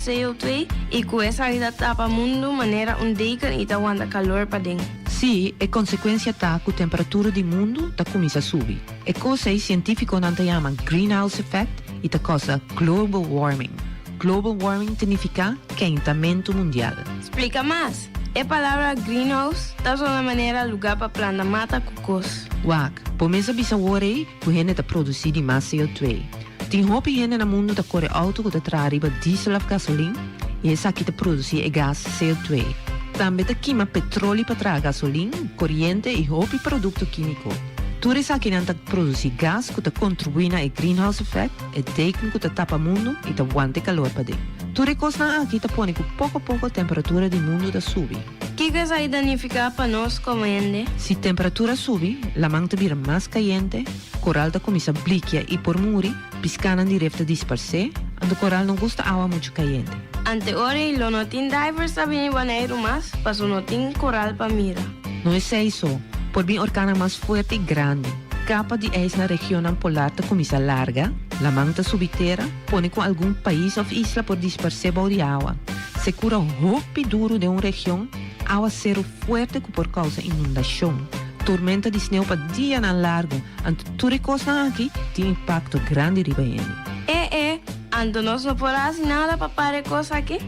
CO2 e com essa ainda tapa mundo maneira deikan e aguenta calor para dentro. Sì, e conseguenza ta che la temperatura del mondo ta comincia a subire. E cosa i cientifici non chiamano greenhouse effect e ta cosa global warming. Global warming significa calentamiento mundial. Explica mais. A palavra greenhouse tá uma maneira lugar para plantar mata cocos. Wak, pomesa bisa worry ku hene ta produzir mais CO2. Tem hopi hene na mundo ta corre auto ku ta trariba diesel of gasoline e essa aqui ta produzir e gas CO2. Também ta queima petróleo para tra gasoline, corrente e hopi produto químico. Tudo isso aqui não ta produzir gas ku ta contribui na greenhouse effect e teken ku ta tapa mundo e ta aguante calor para dentro. Tudo isso aqui ta põe ku pouco a pouco a temperatura do mundo ta subir. Que coisa aí danifica para nós como gente? Se a temperatura sube, la manta vira mais caliente, coral ta comincia a blicchia e por muri, piscana direta disperse, and coral não gosta água muito caliente. Ante ora lo não tem divers sabem banheiro mas, mas não tem coral para mira. Não é isso, por bem orcana mais forte e grande. Capa de eis na região polar ta comincia larga, la manta subitera, põe com algum país ou isla por disperse bau de água. Se cura hopi duro de uma região, aguacero fuerte por causa inundação, tormenta de sneeuw para dia na largo, ante tudo coisa aqui tem impacto grande riba ele. Ante nós não podemos nada para parar coisa aqui?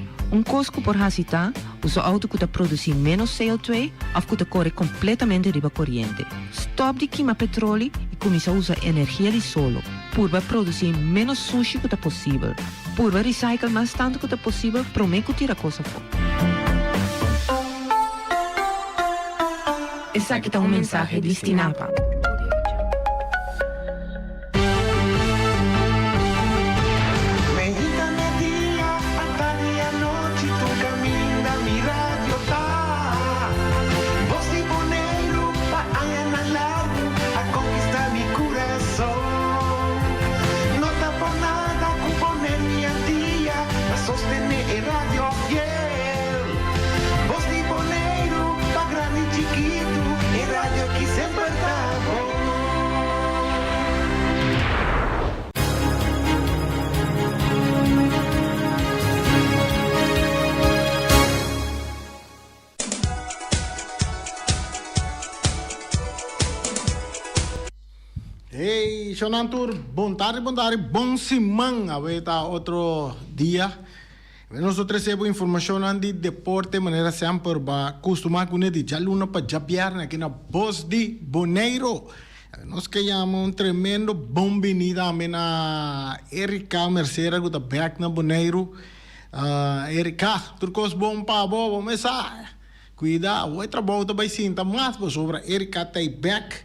Cosco por hasita, usa auto que produzir menos CO2 ou que corre completamente riba corrente. Stop de queimar petróleo e começa a usar energia de solo, para produzir menos sushi que possível, para recyclar mais tanto que possível, prometo tirar coisa fora. Esse aqui é mensagem de Stinapa. Hey, Shonantur, bom tarde, bom semana, aveta outro dia. Nós recebemos informação de deporte, de maneira sempre, costumar com ele de aluna para japiar aqui na Voz de Boneiro. Nós queremos tremendo bom vinda a Erika Mercedes, que está back na Boneiro. Erika, turcos bom para boa, vamos começar. Cuida, o trabalho também sinta mais sobre Erika está back,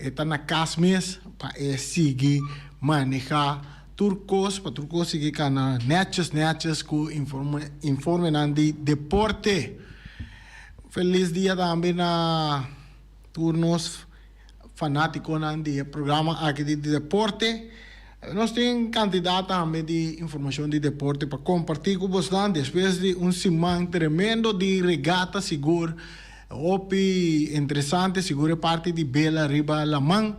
está na casa mesmo para seguir manejar turcos para turcos seguir cana netas com informe de deporte. Feliz dia também na turnos fanáticos de programa aqui de deporte. Nós temos quantidade também de informação de deporte para compartilhar com vocês depois de semana tremendo de regata seguro. Opi interessante, seguro parte di Bela Riba Lamang.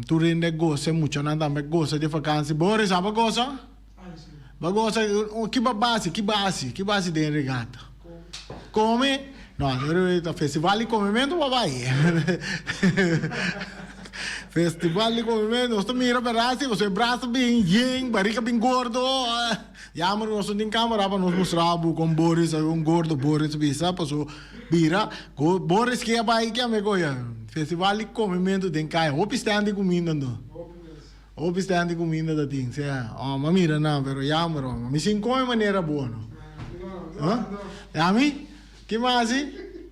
Tu rende goza, mucho nada me goza de vacanze. Boris, apa goza? Bagoza, que base de regata? Come? No, festival de comimento, papai. Festival de comimento, você mira para você braço bem yin, barriga bem gordo. Já mas nós não câmera para nos mostrar com Boris, gordo Boris bisa, passou bira, Boris que é pai que amigo ya. Festival de comimento tem caia, o stand de comida não. O stand de comida da ting, se mas mira não, pero já mas me sin come maneira boa não. Hã? Mi? Que mais?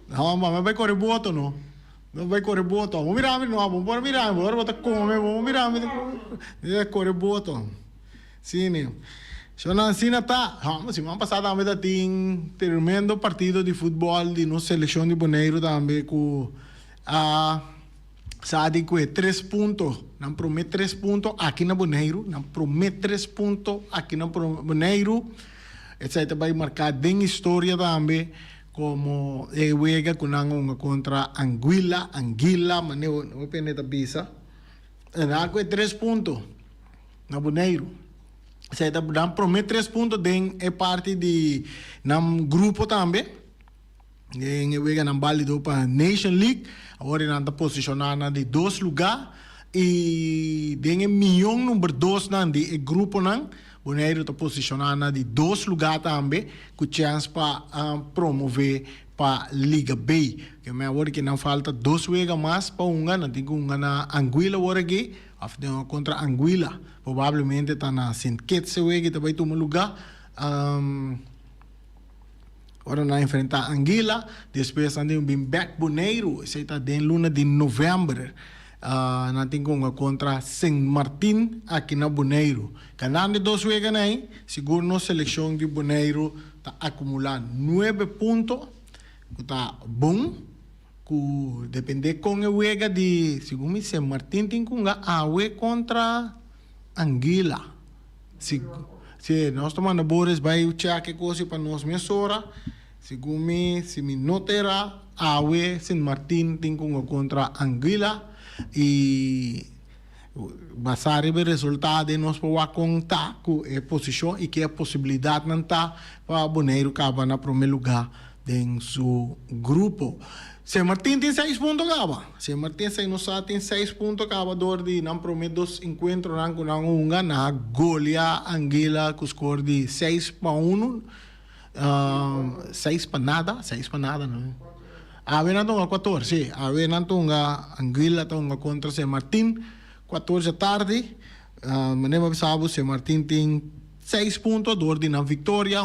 Não, mas vai correr boto não. Não vai correr boto. Vamos mirar, não, vamos mirar, vamos mirar, vai correr boto. Sim, né? So na sina ta, semana passada também tem tremendo partido de futebol de nossa seleção de Boneiro também com sabe que 3 pontos, não promete 3 pontos aqui na Boneiro, não promete 3 pontos aqui na Boneiro. Essa vai marcar bem história também como juega contra Anguilla, mas não peneta bisa. Ela com 3 pontos na Boneiro. Zij dan promet 3 puntos den é parte de nam grupo também. En we gaan válido para Nation League. Agora nós estamos posicionados de 2 lugares. E den milhão número 2 nan de grupo nan. Bonaire está posicionado de 2 lugares também. Com chance para promover para Liga B. Que me agora que não falta 2 vezes mais para não tem na Anguilla agora aqui. Contra Anguilla. Provavelmente está na Saint-Kitts que também toma lugar. Agora nós enfrentar Anguilla. Depois nós temos bem back Bonaire. Isso está em luna de novembro. Nós temos contra Saint Martin aqui na Bonaire. Ganhando 2 vezes aí, seguro nossa seleção de Bonaire está acumulando 9 pontos. Está bom. Depende com o ega de segundo Saint Martin tem com a contra Anguilla. Se nós tomamos Boris vai o cheque coisa para nós mesora. Segundo se me notera a Saint Martin tem com contra Anguilla e basar o resultado de nós para contar com a posição e que a possibilidade não está para Bonaire acabar na primeiro lugar em seu grupo. Saint Martin tem 6 pontos acaba. Saint Martin tem 6 pontos acaba de não promete 2 encontros na golear Anguilla com score de 6-1. 6 para nada, não. A ver não 14, a ver não Anguilla contra Saint Martin 14 da tarde. Manema sabe Saint Martin tem 6 pontos de uma vitória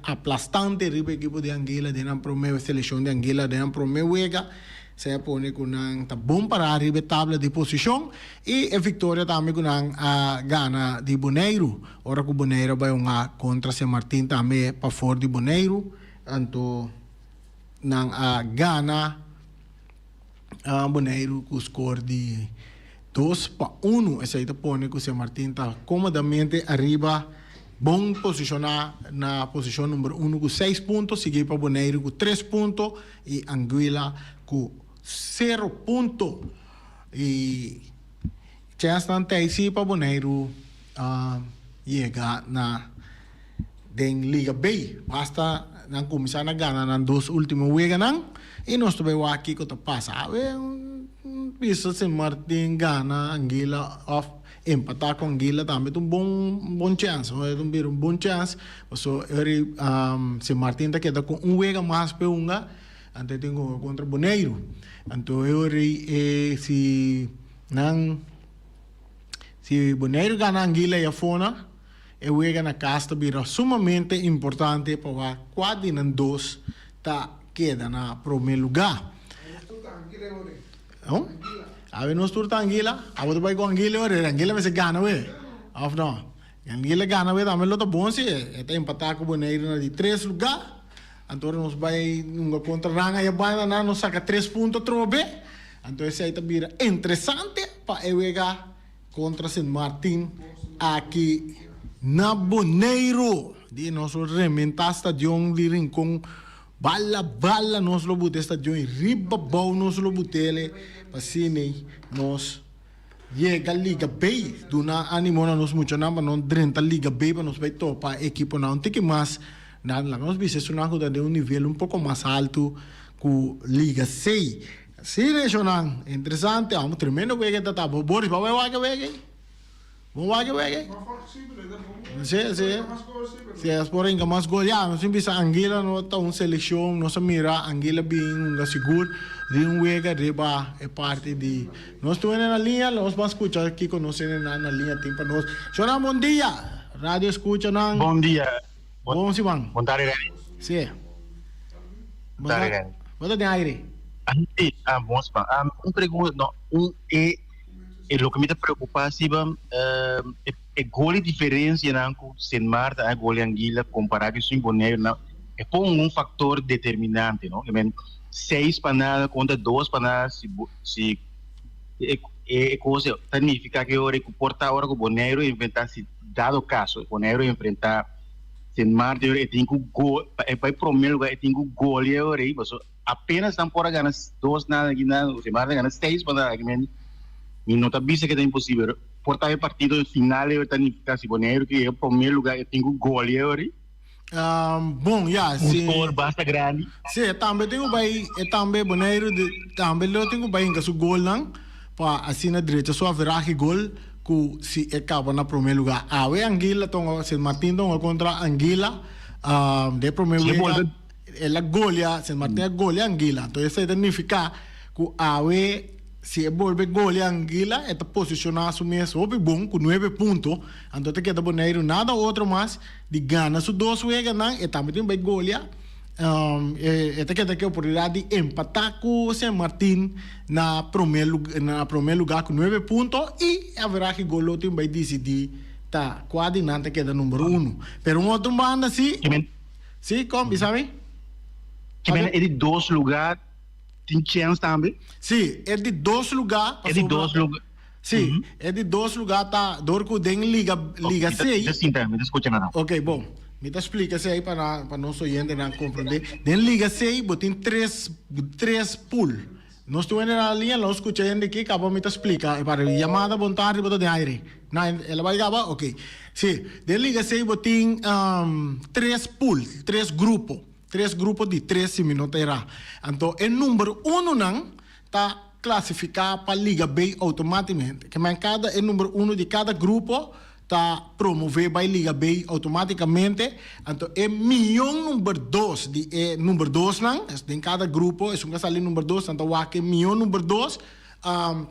aplastante riba equipo de Anguilla de uma primeira seleção de Anguilla de uma primeira wega se pone com tá bom para arriba tabla de posição e a vitória também com a gana de Bonaire. Ora que Bonaire vai contra Saint Martin também para fora de Bonaire, então nang a gana Bonaire com score de 2-1. Essa aí pone que o Saint Martin está comodamente arriba, bom posicionar na posição número 1 com 6 pontos, seguir para Bonaire com 3 pontos e Anguilla com 0 pontos. E chance não tem se para Bonaire chegar na Liga B. Basta não começar a ganhar nas 2 últimas vezes e nós também aqui que está passando. Bisa Saint Martin gana Anguilla off empatar com Anguilla também é bom chance, é bom chance. So Saint Martin está queda com vez mais para ante tenho contra Bonaire. Então se Bonaire gana Anguilla e a fona o vega na casta vira sumamente importante para quase nas 2 tá queda na primeiro lugar. A ver, nós turta Anguilla, a ver vai com Anguilla, Anguilla vai se gana, of não. Anguilla gana, também lo tá bom se está empatar com Bonaire de 3 lugar. Então nós vai contra Ranga e vai na nós saca 3 pontos trobe. Então esse aí tá vira interessante para jogar contra Saint Martin aqui na Bonaire. De nosso rementar stadion de Rincón. Bala nós lo bute stadion riba bom nós lo butele pasine nós chega Liga B do na animo nós muito na não drenta Liga B para nós vai topa equipo não tem que mais na nós bicho na coisa de nível pouco mais alto com Liga C. Sim, regional interessante, vamos tremendo que tá Boris vai se as porém mais golear, nós sempre Anguilla não tá seleção, nós mira Anguilla bem seguro de wega riba é parte de nós estamos na linha, nós vamos escutar aqui com nós na linha tem para nós. Senhora, bom dia. Rádio escuta não. Bom dia. Bom Simão. Bom tarde. Sim. Bom tarde. Bom tarde aire. Bom Simão. Pergunta, não, o que me preocupa é gol diferença não com Saint Martin a gol Anguilla comparado com Bonaire não é um fator determinante, não? 6 panadas contra 2 panadas se coisa significa que hora que porta hora que Bonaire enfrentar se dado caso Bonaire enfrentar Saint Martin tem que gol vai primeiro lugar tem que gol e hora aí apenas não pode ganhar 2 nada aqui na Saint Martin ganha 6 panadas aqui e não está vista que é impossível portar o partido final eu tenho casi Bonaire que é o primeiro lugar eu tenho gol aí. Bom, sim. Score basta grande. Sim, também tenho bem, também Bonaire, também eu tenho bem que o gol não, para assim na direita só haverá gol que se acaba na primeiro lugar. A Anguila tonga San Martín tonga contra Anguila, de primeiro lugar. Ela golia, San Martín é golia Anguila. Então isso significa que a se volve golia Anguila, está posicionado mesmo bom com 9 pontos. Então te queda Bonaire nada outro mais de gana su 2 juega não, e também tem bem golia. Esta queda que a oportunidade de empatar com San Martín na primeiro lugar com 9 pontos e haverá que golo tem vai decidir tá quase nada queda número 1. Pero um outro banda sim, como sabe? É de 2 lugares, tem chance também? Sim, é de 2 lugares. É de 2 lugares. Sim, é de 2 lugares, tá? Dorco tem Liga 6. Sim, me escuta nada. Ok, bom. Me explica se aí para nós oyentes não compreender. Den Liga 6, botem 3 pool. Nós estamos na linha, nós escutamos aqui, acabou me explicar. Para chamada, bom tarde, botar de aire. Não, ela vai acabar? Ok. Sim, den Liga 6, botem 3 pool, 3 grupos. 3 grupos de 13 minutos. Então, o número 1 não está classificado para a Liga B automaticamente. Que o número 1 de cada grupo está promovido para a Liga B automaticamente. Então, é milhão número 2 de número 2 não, em cada grupo, é um casal número 2, então o milhão número 2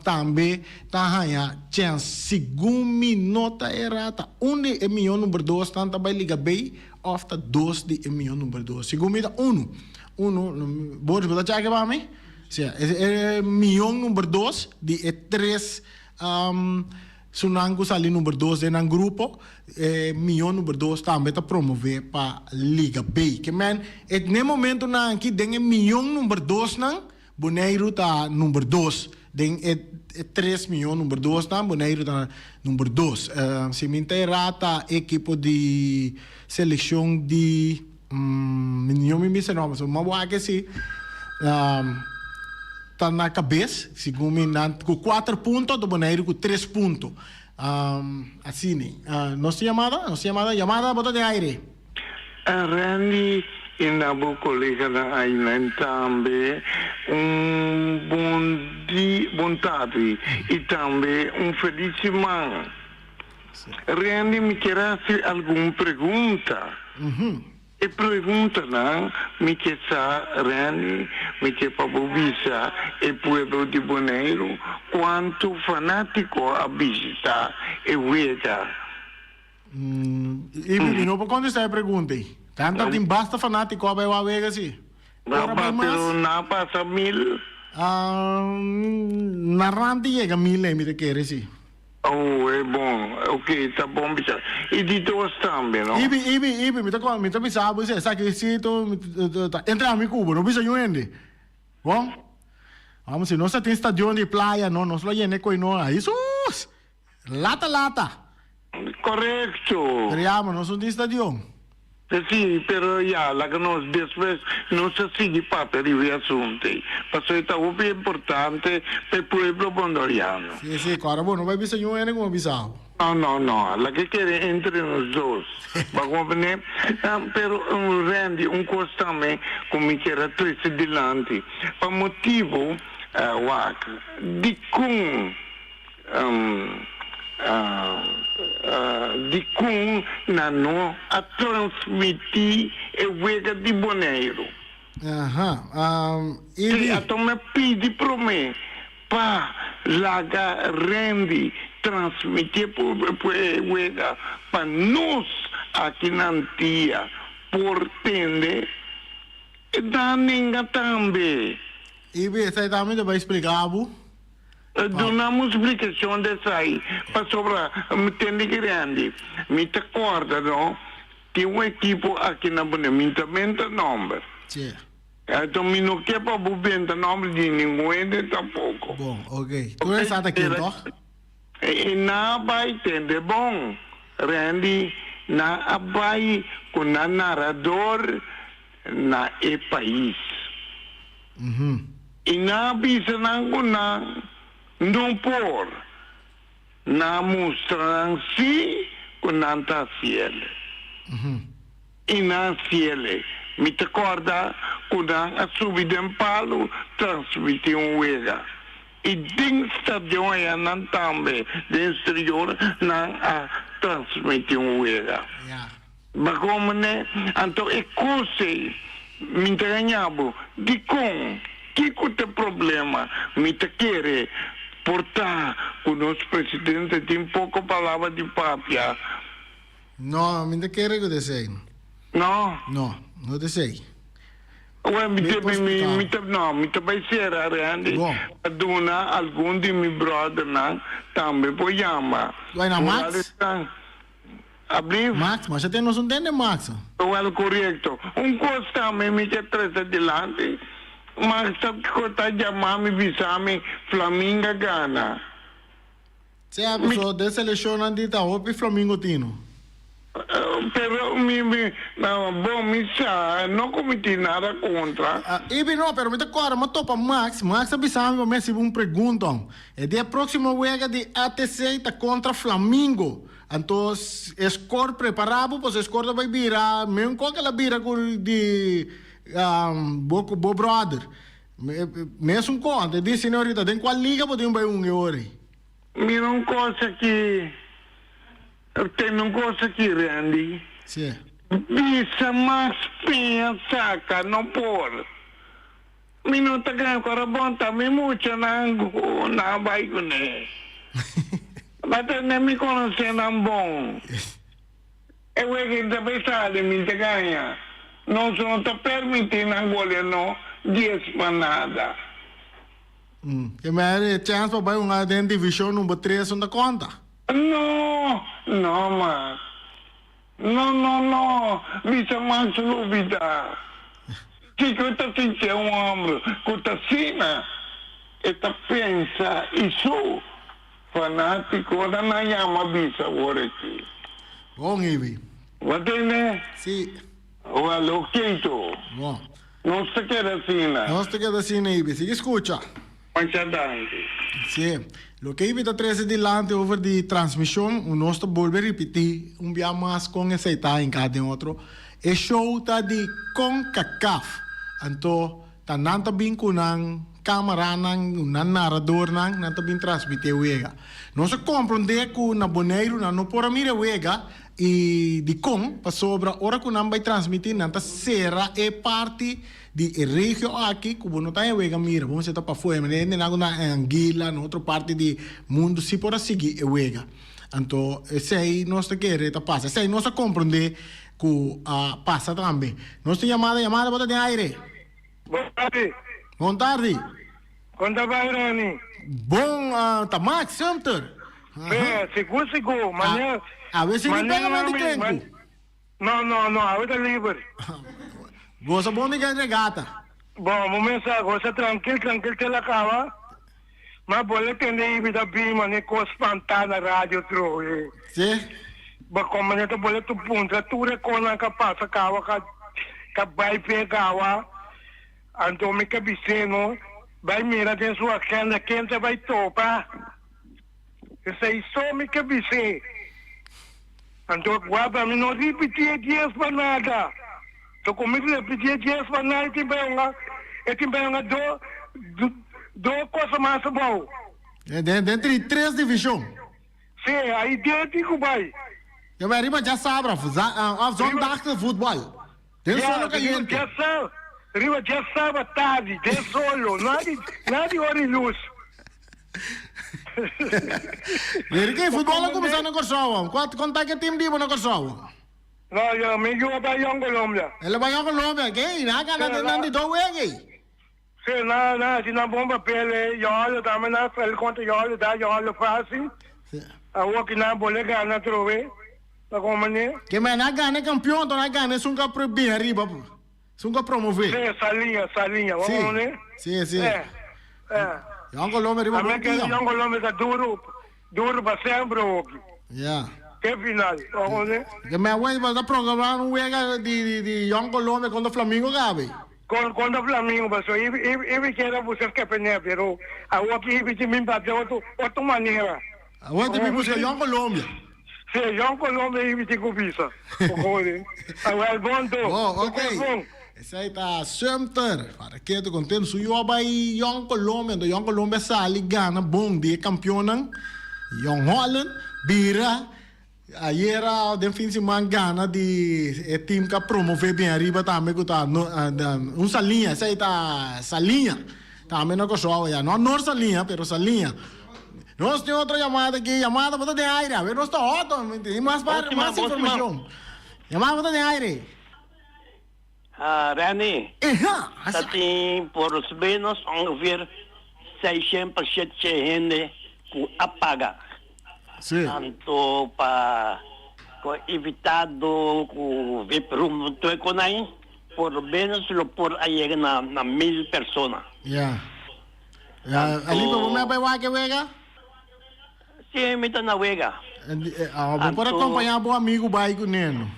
também está a chance segundo minuto errata. É milhão número 2 tanto para a Liga B, ofta 2 de milhão número 2. Segundo minuto 1, pode botar aqui para mim? É milhão número 2 de 3 Sunango sali número 2 em um grupo, milhão número 2 também está promover para a Liga B. Que man, no momento não que tem milhão número 2 não, Bonaire está número 2. Tem 3 milhões número 2 não, Bonaire está número 2. Se me interessa equipe de seleção de não me disse não, mas uma boa que sim. Está na cabeça, segundo com 4 pontos, do Bonaire com 3 pontos. Assim, nossa chamada, bota de aire. Randy, e na boa colega da Island também, bom tarde e também feliz semana. Randy, me quer fazer alguma pergunta? E pergunta não, me quer Rani, me quer para Bobisa e pueblo de Bonaire, quanto fanático a visitar e vega. E não pode contestar a pergunta. Tanto tem basta fanático a vega sim. Pero não passa 1000. Na rante chega 1000 me quer sim. Oh, é bom. Ok, tá bom, bicha. E de 2 também, não? Ibi, me tá pensando, você sabe que se tu entra a mi cubo, não precisa de bom? Vamos, se não tem estadio de praia, não, nós lá llene com nós. Isso, lata. Correto. Criamos, nós não tem estadio. Sì, però la che non si sigue parte di via assunti. Perché è molto importante per il pueblo bondoriano. Sì, cara, non vai bisogno di come bisogno. No, la che chiede entre noi due. Ma come però rendi un costame come chiede triste di lanti. Per motivo di come di cum nano a transmitir e vega de Bonaire. E então me pedi para mim para laga rendi transmitir por vega para nós aqui na Antia por tende e da ninguém também. E você também vai explicar, Abu? Donamos explicação dessa aí, para sobre me tende grande. Me te acorda, não? Tem uma equipe aqui na Bonamento nome. Sim. Então, me não quer para o nome de ninguém, tampouco. Bom, ok. Tu és aqui, então? E na vai entender, bom. Randy, na vai com o narrador na e país. E na bisa não não por na mostrarão si com nanta ciele. E na ciele, me te acorda quando a subida em palo transmitir uega. E ding stadion é não também, de exterior não a transmitir uega. Mas como né, então é coisa, me te ganhava, de com, que tem problema, me te quer portar com o nosso presidente tem pouca palavra de papia. Não, me te quer que eu desei. Não? Não desei. Ué, me vai ser Randy. Dona algum de meu brother não também pode chamar. Vai na Max? Abrir? Max, mas já tem noção de Max. Well, correto. Coisa também me quer trazer adelante. Mas sabe que eu estou chamando me visame Flamengo Gana. Se a pessoa de seleção andita hopi Flamengo Tino. Pero bom, não cometi nada contra. Ibi não, pero me te acorda, mas topa Max abisame me se um perguntam. É dia próximo wega de ATC tá contra Flamengo. Então, score preparado, pois score vai virar, mesmo com aquela vira de bo brother. Mesmo conta, diz senhorita, tem qual liga podemos vai euro. Mira uma coisa que eu tenho uma coisa aqui, Randy. Sim. Bisa mais pensa, não por. Minuto que eu quero bontar, me muito na vai com ele. Mas não me conhece não bom. Eu é que também sabe, me te ganha. Não está permitindo agora, não, 10 para nada. Que me chance para vai uma divisão número 3 da conta. Não, mas. Não. Bisa mais dúvida. Que eu estou sentindo homem, que eu estou sentindo, eu pensa, isso, fanático, da na chama bisa agora aqui. Bom, Ibi. What né? Sim. Well, ok, tu. Bom. Não se quer assim, né? Não se quer assim, Ibi. Sigue escucha. Mas adante. Sim. Lo que Ibi está trazendo delante over de transmissão, o nosso volver a repetir, dia mais com esse tá em cada outro, é show tá de CONCACAF. Então, tá nanta bem com a câmera, nang narrador, nanta bem transmitir o ega. Não se compreende que na boneiro, não pode mirar o ega, e de com, para sobra, ora que não vai transmitir, nanta será é parte de regio aqui, como não está em ega, mira, vamos estar para fora, mas ainda não na Anguila, na outra parte do mundo, se pode seguir o ega. Então, esse aí nós queremos passa, esse aí nós compreende que passa também. Nossa chamada bota de aire. Boa tarde. Boa tarde. Quando vai, Rani? Bom, tá Max, Sumter. Seguro. Manhã. A ver se ele pega mais de crente. Não, a outra livre. Gosta bom de gata. Bom, momento, gosta tranquilo, te la cava. Mas pode entender vida bem, mas com espantar na rádio, troe. Sim. Mas como não te pode tu punta, tu recona que passa cava, que vai pegar, então me cabiceno, vai mirar de sua cana, quem vai topar. Isso aí só me cabicei. Então, guarda, me não repetir 10 para nada. Então, comigo repetir 10 para nada, eu tenho duas coisas mais boas. Dentro de 3 divisões. Sim, aí dentro vai. Eu vai riba já sabe, a zondag de futebol. Tem solo caliente. Riba já sabe tarde, tem solo, nada hora luz. Porque futebol não começou na Kosovo. Quanto é que time de na Kosovo? Não, eu me digo para a Colômbia. Ele vai a Colômbia, que? Não de dois aqui. Sim, não, se não bomba pele, eu olho também na frente, conta eu olho fácil. A rua que não pode ganhar, trove. Tá como é? Que mas não ganha campeão, não ganha, sunga bem arriba. Sunga promover. Sim, salinha, vamos né? Sim. Yang Colômbia riba. Yang Colômbia está duro para sempre. Yeah. Que final, vamos né? Que mas vai para programar wega de Yang Colômbia contra Flamengo, Gabi. Contra Flamengo, pessoal. Eu quero você que pegar, pero a rua que me bateu outra maneira. Aguanta me busca João Colômbia. Sim, João Colômbia e Vitico Visa. Agora, bom, Oh, ok. Esse aí tá Sumter. Para que tu contente? Se eu vai João Colômbia, João Colômbia sali Gana bom dia campeão. João Holland, Bira. Ayer den fin de semana Gana de time que promove bem arriba também que tá um salinha, essa aí tá salinha. Também não gosto já, não salinha, pero salinha. Nós temos outra chamada aqui, chamada para de aire, a ver nós está ótimo, tem mais informação. Chamada para de aire. Rani, tem por os menos ongeveer 600 gente que apaga. Sim. Tanto para evitado que viprum to econai, por menos por aí na 1,000 pessoas. Yeah. Ali para me vai que vega? Sim, me tá na vega. Para acompanhar o amigo vai com neno.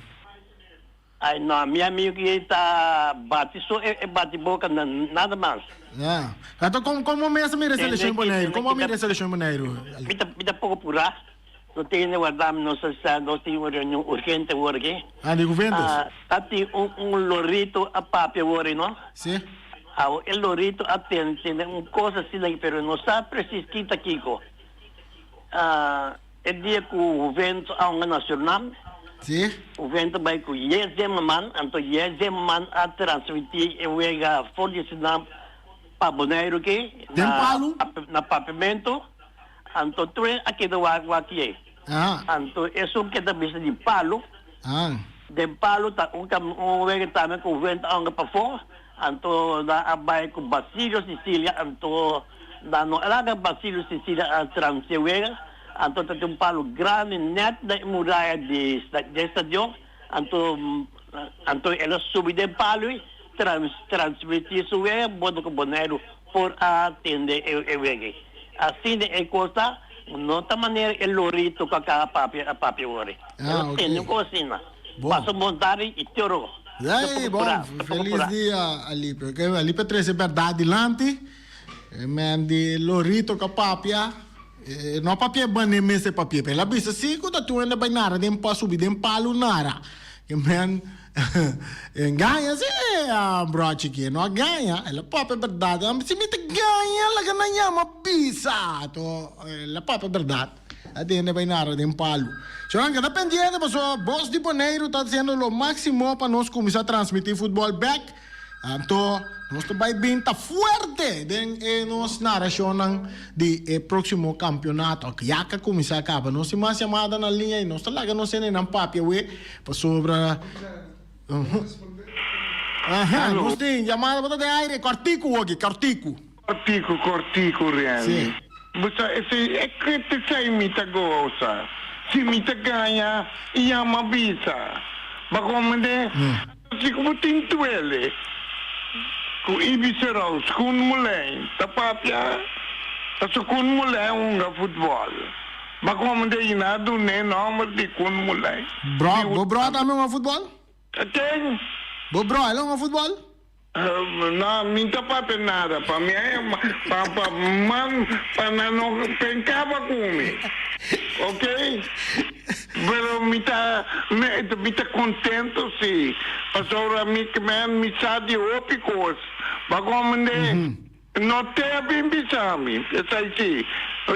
Ai, não, meu amigo que está bate só bate boca nada mais. Yeah. Então como me mira seleção boneiro? Como mira seleção boneiro? Me dá pouco pura. Não tem guardar nós temos uma reunião urgente hoje. De Juventus? Tem lorito a papel hoje, não? Sim. O lorito atende uma coisa assim, mas não sabe preciso que está aqui. É dia que o Juventus a uma nacional. Sim. O Juventus vai com Yezeman, então Yezeman a transmitir e vega fornecimento para boneiro que na pavimento. Então tu aqui do água aqui. Então isso que da bisa de palo. De palo tá vega também com o vento anga para fora. Então da abai com Basílio Sicília, então da no era Basílio Sicília a transferir. Então tem palo grande net da muralha de estadio. Então ela sobe de palo e transmitir isso é bom com boneiro por atender o vega. Assim é coisa, nota maneira é lorito com a papel ore. Tem coisa, passa montare e teoro. Aí, bom, feliz dia ali, porque ali para trazer verdade adiante, men de lorito com a papia, não papia bane messe papia, pela bisa se quando tu anda bem nara, dem pa subir dem palo nara, que men ganha se broche que não ganha, ela papia verdade, se me te ganha, ela ganha uma bisa, to, ela papia verdade, até anda bem nara dem palo. Então, cada pendiente, pessoal, Voz de Boneiro está fazendo o máximo para nós começar a transmitir futebol back. Então, nós vai bem tá forte em nossa narração de próximo campeonato. Que já que começar a acabar, nós temos mais chamada na linha e nós estamos lá, nós temos um papel para sobre. Nós temos chamada para aire, cortico aqui, cortico. Cortico, realmente. É que te sai muita coisa. Se me te ganha, ia uma bisa. Mas como é? Se como tem tuele, com ibiseros, com mulher, tá papia, tá só com mulher futebol. Mas como é? Inado nem nome de com mulher. Bro também é futebol? Tem. Bro, ele é futebol? Não, minta papel nada. Para mim é para não pensava comigo. Ok? Pero me tá contente sim. Pastor me sabe ópicos. Mas como não tem bem bisami. Eu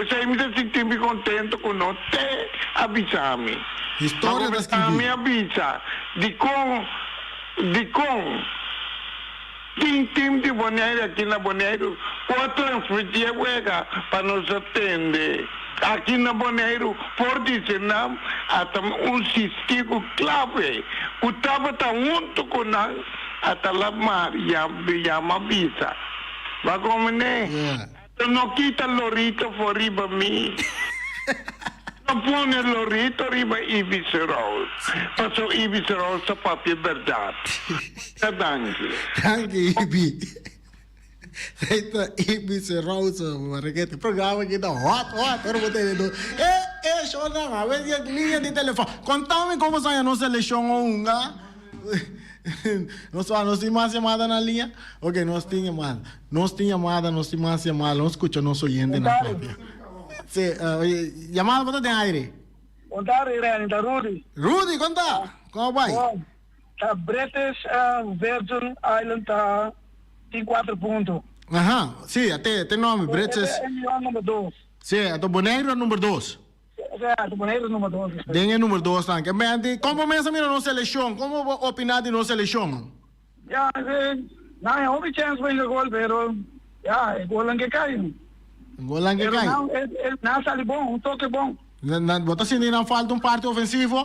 sei me sentir contente com não ter abisami. História das que me avisa de com time de Boneiro aqui na Boneiro, pode transmitir a huelga para nos atender. Aqui na Boneiro, por dizer não, até sistema clave. O estava junto com nós, até lá mar, chama visa. Vai como né? Não quita lorito por riba mim. Não põe lorito riba e visceral. Passou e visceral sa papel verdade. Danke, Ibi. Eita, Ibi Serroso, Marquete. Programa aqui tá hot, eu vou ter ido. Show não, a ver linha de telefone. Contame como sai a nossa eleição unga. Nós temos mais chamada na linha? Ok, nós tínhamos chamada, nós tínhamos mais chamada, nós escutamos nosso oyente na própria. Sì, chiamata per te aire. Contare Irene, da Rudy. Rudy, conta. Come vai? Da British Virgin Island tem 4 pontos. Aham, sì, a te nome, British. É o número 2. Sì, a te Boneiro número 2. Certo, Boneiro número 2. Dengue número 2 anche. Beh, come pensa mira no seleção? Como opinare no seleção? Ja, não é uma chance para ir gol, pero ja, é gol que cai. Gol anche Pero cai. não sai bom, toque bom. Bota se não falta parte ofensivo?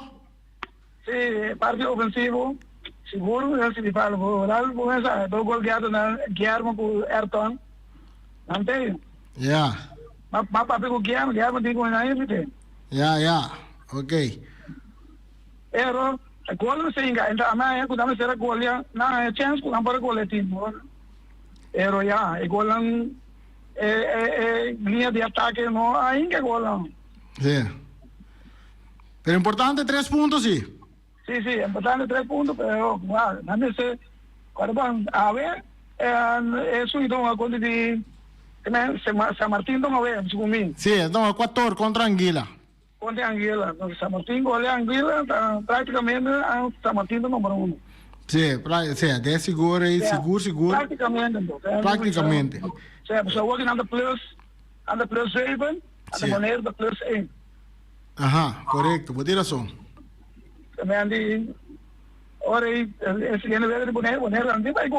Sim, parte ofensivo. Seguro, ele se fala, vou essa, do gol guiado na Guilherme com Ayrton. Não tem? Yeah. Mas papi com Guilherme tem que ir na tem. Yeah, ok. Pero, a gol não sei ainda, então a minha quando será gol já, na chance quando para gol é time. Pero já, a gol é linha de ataque não ainda gol não. Sim. Pero importante 3 pontos, sim. Sim, é importante 3 pontos, pero não sei, quando vão a ver, é suído uma coisa de San Martín não é, segundo mim. Sim, então 14 contra Anguila. Contra Anguila, San Martín olha Anguila, praticamente San Martín do número 1. Sim, até seguro aí, seguro. Praticamente, então. Praticamente. Sim, so working on the plus 7, a de maneira da plus 1. Aham, correto, vou ter razão. Também de ora aí, esse ano veio de boneiro, andi vai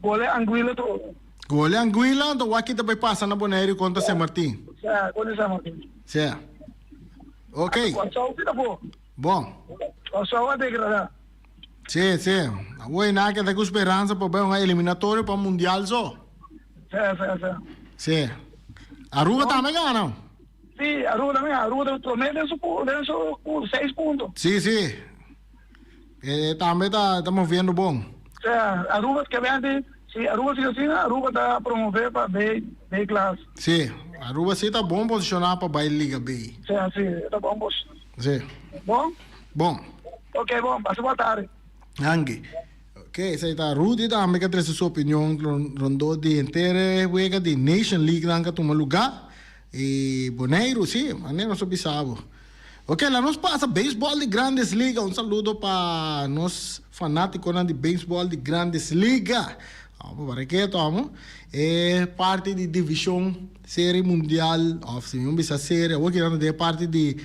olha Anguila to. Gol Anguila, então aqui também passa na Bonaire contra San Martín. Sim, contra San Martín. Sim. Ok. Só o que tá bom. Bom. Só a degradar. Sim. Agora nada que dá com esperança para ver um eliminatório para o Mundial só. Sim. Aruba também ganha, não? Sim, Aruba promete por 6 pontos. Sim. Também estamos vendo bom. Sim, Aruba que vende, se Aruba se assim, Aruba está promover para B classe. Sim, Aruba sim está bom posicionar para a Liga B. Sim, está bom posicionar. Sim. Bom? Bom. Ok, bom, passa boa tarde. Anche. Ok, essa está Rudy também que traz sua opinião rondou de inteira juega de Nation League nanga toma lugar e Boneiro, sim, maneiro só bisabo. Ok, lá nós passa beisebol de Grandes Ligas. Um saludo para nós fanáticos de beisebol de Grandes Ligas. Para que estamos? É parte de divisão série mundial, se não bisa série, ou que é parte de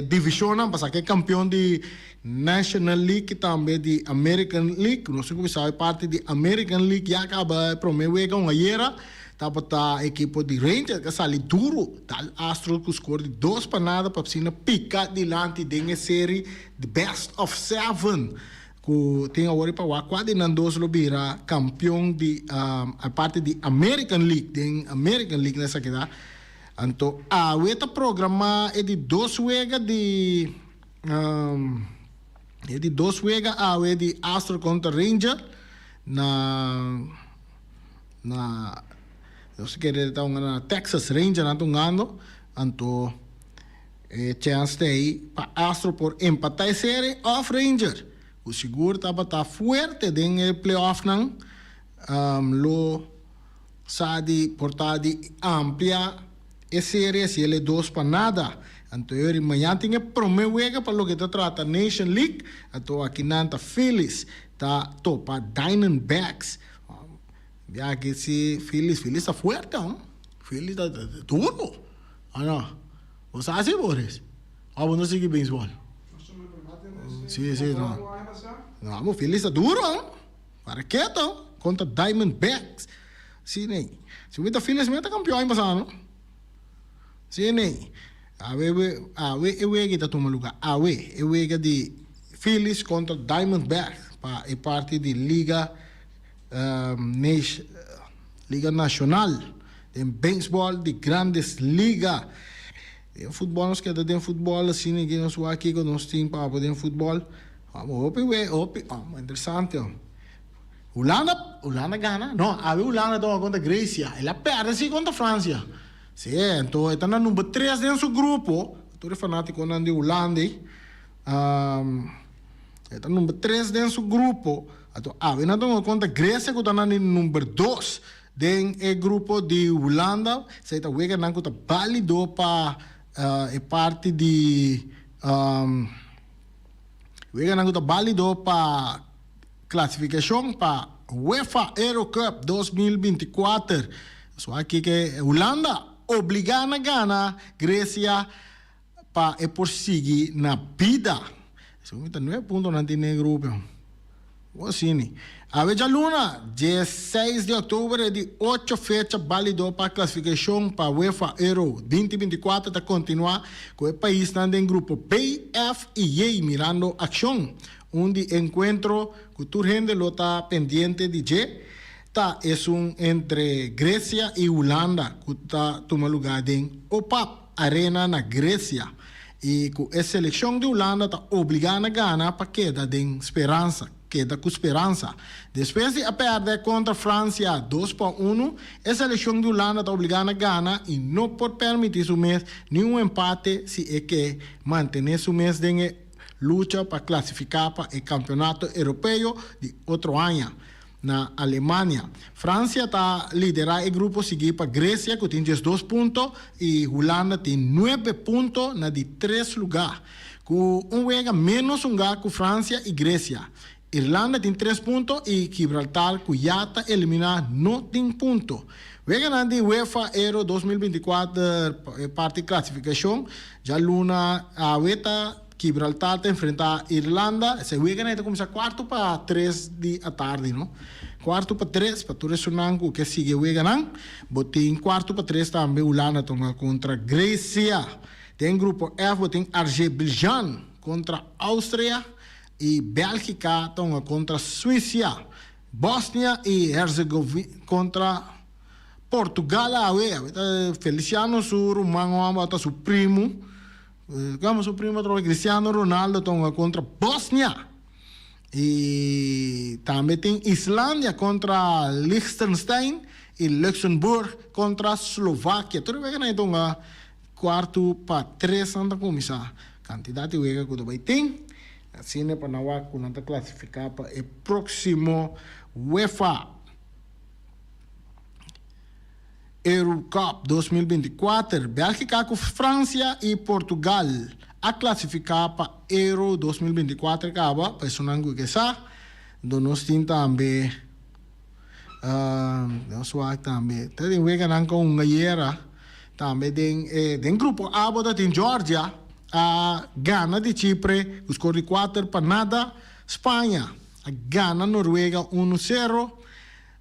divisão, para que é campeão de National League também de American League. Não sei como sabe, parte de American League já acaba promovendo uma era. Tava a equipe de Rangers que sali duro, tal Astros que score de 2 para nada para cima picar dilante de série the best of 7. Que tem agora para o quadro Nandos Lobira campeão de a parte de American League, tem American League nessa que dá. Então a outra programa é de 2 juega de a de Astros contra Rangers na eu sei que está na Texas Rangers na tungando, então chance aí para Astro por empatar a série off Rangers. O seguro estava forte dentro do playoff não, lo sabe portada amplia a série se ele 2 para nada. Então eu amanhã tinha promover para o que trata Nation League, então aqui nanta Phillies tá topa Diamondbacks. Ya que si Phillies está fuerte, ¿no? Phillies está duro. Ano? O sea, así, Boris. Vos no sigues béisbol. Sí, no. No, Phillies está duro, ¿no? Para qué, ¿no? Contra Diamondbacks. Sí, ne. Si hubiera Phillies, me está campeón ahí pasado, ¿no? Sí, ne. A ver, que está tomando lugar. A ver, que de Phillies contra Diamondbacks. Para a parte de Liga Liga Nacional, de beisebol de Grandes Ligas. O futebol nós queremos ter futebol assim, ninguém nos vai aqui com nós tem para poder futebol. Vamos, interessante. Holanda gana? Não, a Holanda toma contra Grécia, ela perde contra França. Sim, então está no número 3 dentro do grupo. Estou fanático de Holanda. Está no número 3 dentro do grupo. Então, a Holanda toma contra Grécia, que está no número 2 Den e grupo di Holanda, sei ta wega nanku ta valido pa e parte di wega nanku ta valido pa classificação para UEFA Euro Cup 2024. So aqui que Holanda obriga a ganhar Grécia para prosseguir na vida. Isso não é ponto na time grupo. Assim, a Veja Luna, 16 de outubro de 8 fechas válido para a classificação para UEFA Euro 2024 para continuar com o país em grupo B, F e E mirando ação. De encuentro que tu gente lo está pendiente de G, es entre Grecia y Holanda, que está tomando lugar en OPAP Arena na Grecia. Y que la selección de Holanda está obligada a ganar para quedar en esperanza, queda con esperanza. Después de perder contra Francia 2-1, la selección de Holanda está obligada a ganar y no por permitir su mes ni un empate si es que mantener su mes en lucha para clasificar para el campeonato europeo de otro año na Alemania. Francia está liderando el grupo seguido para Grecia, que tiene 2 puntos, y Holanda tiene 9 puntos na de 3 lugares, con un juega menos un lugar que Francia y Grecia. Irlanda tiene 3 puntos y Gibraltar, que ya está eliminado, no tiene puntos. Juega de UEFA Euro 2024 parte de clasificación, ya Luna ahorita Gibraltar te enfrenta a Irlanda. Se juega a começar 4-3 da tarde, não? 4-3, para tu ressonar o que sigue jogando. Botem 4-3 também Holanda toma contra Grécia. Tem grupo F, tem Azerbaijão contra Áustria e Bélgica toma contra Suíça. Bósnia e Herzegovina contra Portugal. Feliciano su Romano bota su primo. Como su primo Cristiano Ronaldo tonga contra Bósnia. E também tem Islândia contra Liechtenstein e Luxemburgo contra Eslováquia. Tudo bem que não tonga 4-3 anda começar. Quantidade de wega que vai ter. Assim é para nós que não classificar para o próximo UEFA Euro Cup 2024, Bélgica com França e Portugal a classificar para Euro 2024 acaba, personando que sa, nós temos também nós também tem wega nan com uma guerra também tem grupo A bota tem Geórgia, a Gana de Chipre, os score 4 para nada, Espanha, a Gana Noruega 1-0.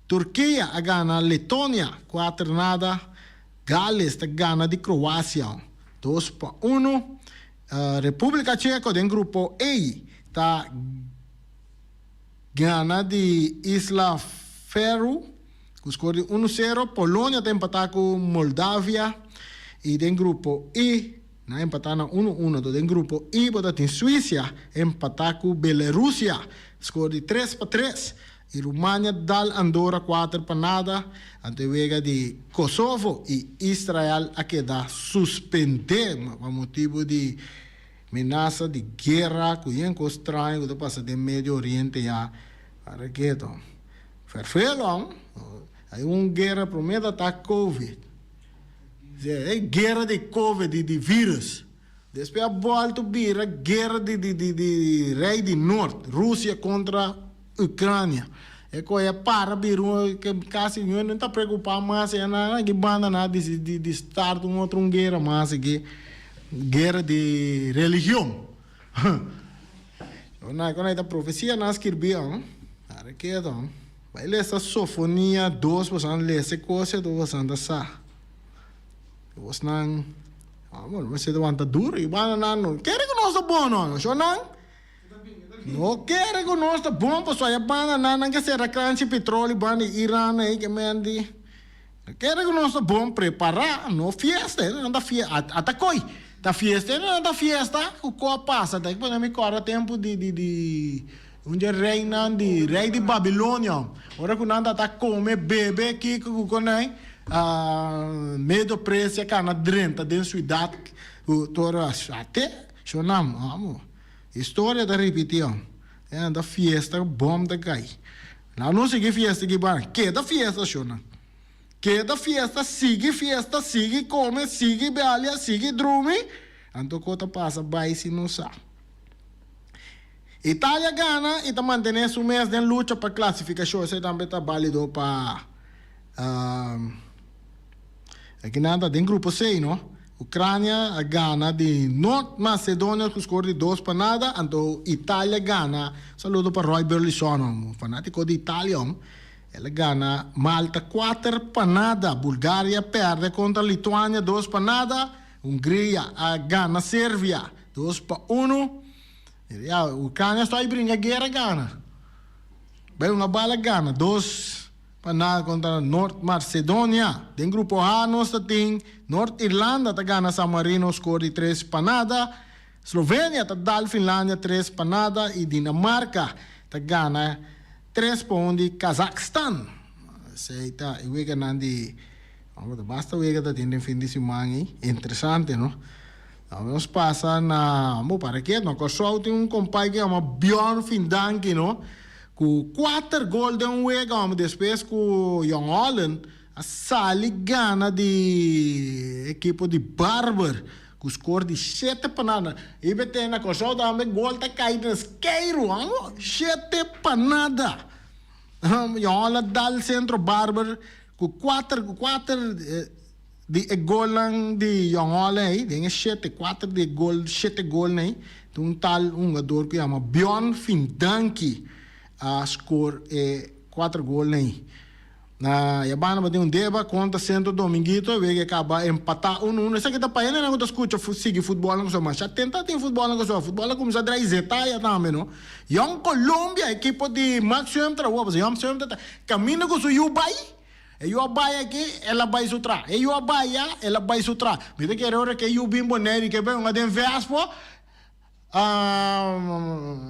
Turquia a gana Letônia 4-0. Gales a gana de Croácia 2-1. República Checa em grupo E tá gana de Isla Faroe com score 1-0. Polônia tem empatar com Moldávia e em grupo E na empatar na 1-1. Do em grupo I bota tem Suíça empatar com Bielorrússia score 3-3. E România dal Andorra 4-0. Antewega de Kosovo e Israel a quedar suspender por motivo de ameaça de guerra que é estranho que passa do Médio Oriente já para que então ferfelo aí guerra promete tá Covid é guerra de Covid de vírus depois a volta vira guerra de rei do norte Rússia contra Ucrânia. É que para biru que quase não está preocupado mais é na que banda nada de start outra guerra mais que guerra de religião. Na quando a profecia nas escrevia, para que então vai ler essa sofonia 2% ler essa coisa 2% sa. Você não você não anda duro e banda não quer que nós bom não, só não. Não quer que nós tá bom para sua banda não que será crunch petróleo banda Irã aí que mande. Quer que nós tá bom preparar no fiesta, não da fiesta, até coi. Da fiesta, não da fiesta, o que passa, daí quando me corre tempo de onde reina de rei de Babilônia. Ora que nada tá come bebe aqui com conai medo preço que na drenta dentro da cidade, o toro até chonam, amo. História da repetição. É da fiesta bom da gai. Lá não sei que fiesta que vai. Que da fiesta chona. Queda fiesta, sigue, come, sigue, bealia, sigue, drume. Anto kota passa, vai se não sabe. Itália gana e está mantendo su mês de luta para classificação. Isso também está válido para... aqui nada, tem grupo 6, não? Ucrânia gana de Norte Macedônia com score de 2-0. Então, Itália gana. Saludo para Roy Berlusconi, fanático de Itália. Ela gana Malta 4-0. Bulgária perde contra Lituânia 2-0. Hungria gana Sérvia 2-1. Ucrânia está aí brinca guerra gana. Bem, uma bala gana 2-0 contra Norte Macedônia. Tem grupo A, nós temos Norte Irlanda tá gana San Marino score de 3-0. Eslovênia tá dal Finlândia 3-0 e Dinamarca tá gana 3-1 de Cazaquistão. Seita, eu vejo que basta ver que tem fim de semana interessante, não? Nós passa na, para que não? Só tem companheiro que é uma Bjorn Findanki, não? Com 4 gols de week, depois com Young Holland, a Sali gana de equipe de Barber, com score de 7-0. E tem na coisa da gol tá caído no esqueiro, 7-0. Young Holland dal centro Barber com 4 de gol de Young Holland, tem 4 de gol, 7 gol, né? Um tal jogador que chama Bjorn Findanki. Score 4 gols nem. Na Yabana vai ter deba contra Santo Dominguito e vai acabar empatar 1-1. Isso aqui tá para ele, não escuta seguir futebol não só, mas já tenta ter futebol não só. Futebol começa a trazer zetaia também, não? Young Colômbia, equipe de Maximum Traua, Young Maximum caminha com o Yubai. E o Abaia aqui, ela vai sutra. E o Abaia, ela vai sutra. Me que era hora que eu bim bonero que bem uma de Vespo.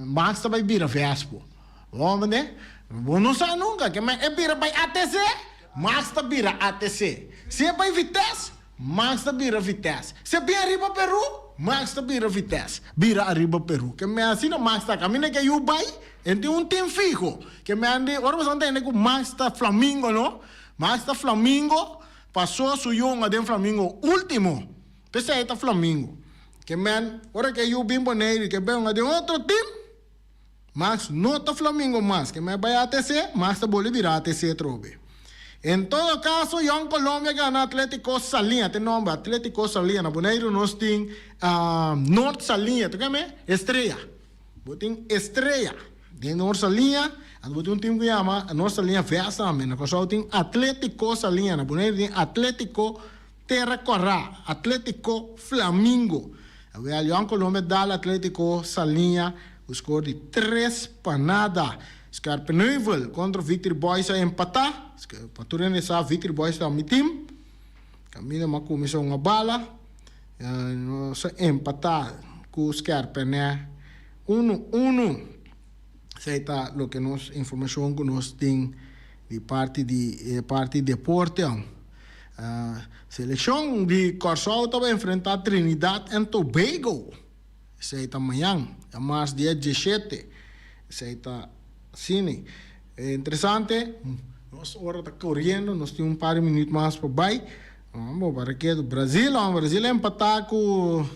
Max também vira Vespo. Vamos ver? Não sabe nunca, que é vira para ATC, Max está vira ATC. Se é para Vitesse, Max está vira Vitesse. Se é para arriba Peru, Max está vira Vitesse. Vira arriba Peru. Que me assim não Max está caminhando que eu vai, então tempo fijo. Que me ande, agora você entende que Max está Flamengo, não? Max está Flamengo, passou su yonga de Flamengo último. Pensei está Flamengo. Que me agora que eu bem boneiro, que bem de outro time. Max não está Flamengo mais, que me vai ATC, Max está virar ATC trobe. Em todo caso, Young Colômbia gana Atlético Salinha, tem nome Atlético Salinha, na Boneiro nós tem Norte Salinha, tu quer me? Estrela. Botem Estrela. Tem Norte Salinha, botem um time que chama Norte Salinha Versa, na coisa tem Atlético Salinha, na Boneiro tem Atlético Terra Corrá, Atlético Flamengo. A Young Colômbia dá Atlético Salinha o score de 3-0. Scarpeneuvel contra Victory Boys a empatar. Paturando essa Victory Boys está no time. Camina uma comissão uma bala. Nós empatar com Scarpeneuvel 1-1. Essa é o que nós informação que nós temos de parte de deporte. Seleção de Corsol vai enfrentar Trinidad e Tobago. Isso aí está amanhã, é mais dia 17. Isso aí está assim. É interessante. Nossa hora está correndo, nós temos par de minutos mais para baixo. Vamos para aqui do Brasil. O Brasil é empatar com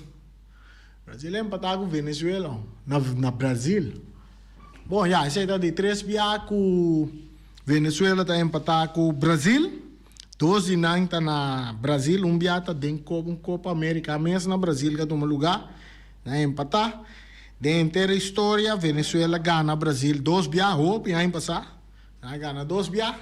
Venezuela. Na Brasil. Bom, já, isso aí está de 3 biá com Venezuela está empatar com o Brasil. 12 não está na Brasil. Biá está dentro de Copa América. Mesmo na Brasil que toma lugar. Empatar. De inteira história, Venezuela gana Brasil 2-0, hope aí passar. Gana 2-0.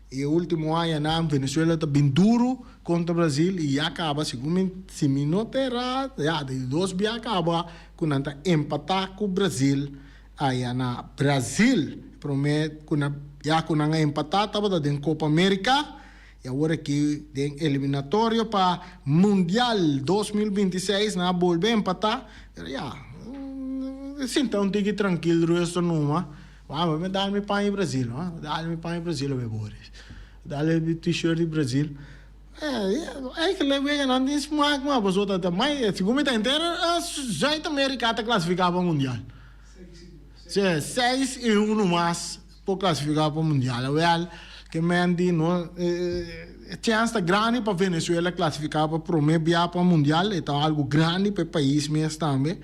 E o último ano, Venezuela está bem duro contra o Brasil e acaba, segundo se me não terá, de 2-0 acaba com empatar com o Brasil. Aí na Brasil, promete com a empatar, estava dentro da Copa América. E agora que tem eliminatório para Mundial 2026, na volver a empatar, sinta um tique tranquilo, isso não, vamos dar-me para o Brasil, dar-me para o Brasil, dar-me t-shirt do Brasil. É que levei na desmaga, mas outra também, segundo a inteira, já a América está classificada para o Mundial. 6-1 mais para classificar para o Mundial. que mendi no chance grande para Venezuela classificar para prometer para mundial, então algo grande para o país mesmo também.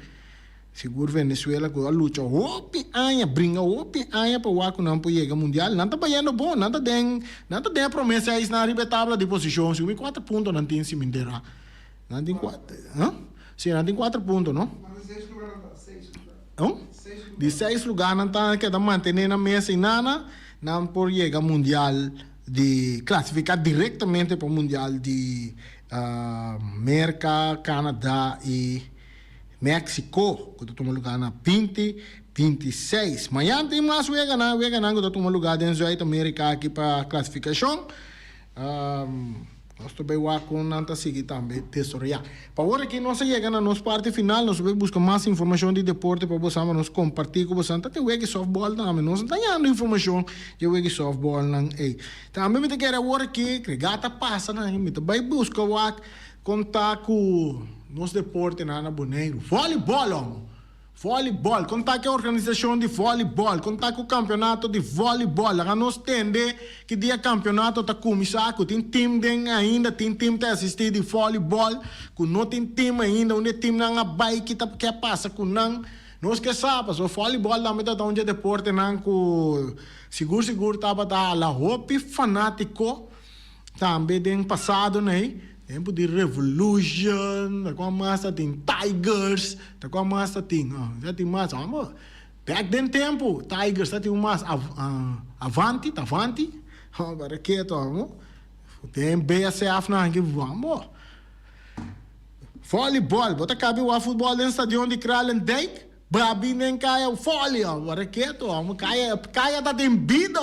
Seguro Venezuela com a luta opi anya brinca opi anya para o arco não para chegar mundial, não está banhando bom, não tem promessa aí na riba tabla de posição, se 4 pontos não tem cimenteira, não tem 4, sim, não tem 4 pontos, não? De 6 lugares não está que manter na mesa e nada, não por chegar mundial de classificar diretamente para o mundial de América, Canadá e México, que toma lugar na 26. Amanhã tem mais o ganhar que toma lugar dentro da América aqui para classificação. Nós também vamos seguir também tesourear. Para agora que nós chegamos na nossa parte final, nós vamos buscar mais informação de deporte para vocês, nós compartilhar com vocês. Tem o softball também, nós estamos dando informação de o softball. Também me quero agora que regata passa, me vai buscar contar com nosso deporte na Boneiro. Voleibol, voleibol, contar com a organização de voleibol, contar com o campeonato de voleibol. Lá nós tende que dia campeonato está começando, tem time ainda, tem time que assistir de voleibol, que não tem time ainda, onde time não vai que passa com não. Nós que sabemos, o voleibol também está onde deporte não com seguro estava lá hopi fanático também tem passado né. Tempo de Revolution, tá com a massa tem Tigers, tá com a massa tem, já tem mais, back then tempo, Tigers, já tem mais Avanti, agora que é tem BSF na que vamos. Voleibol, bota cabe o futebol no estadião de Kralendijk, babi nem caia o vôlei, agora que é caia tá tem vida,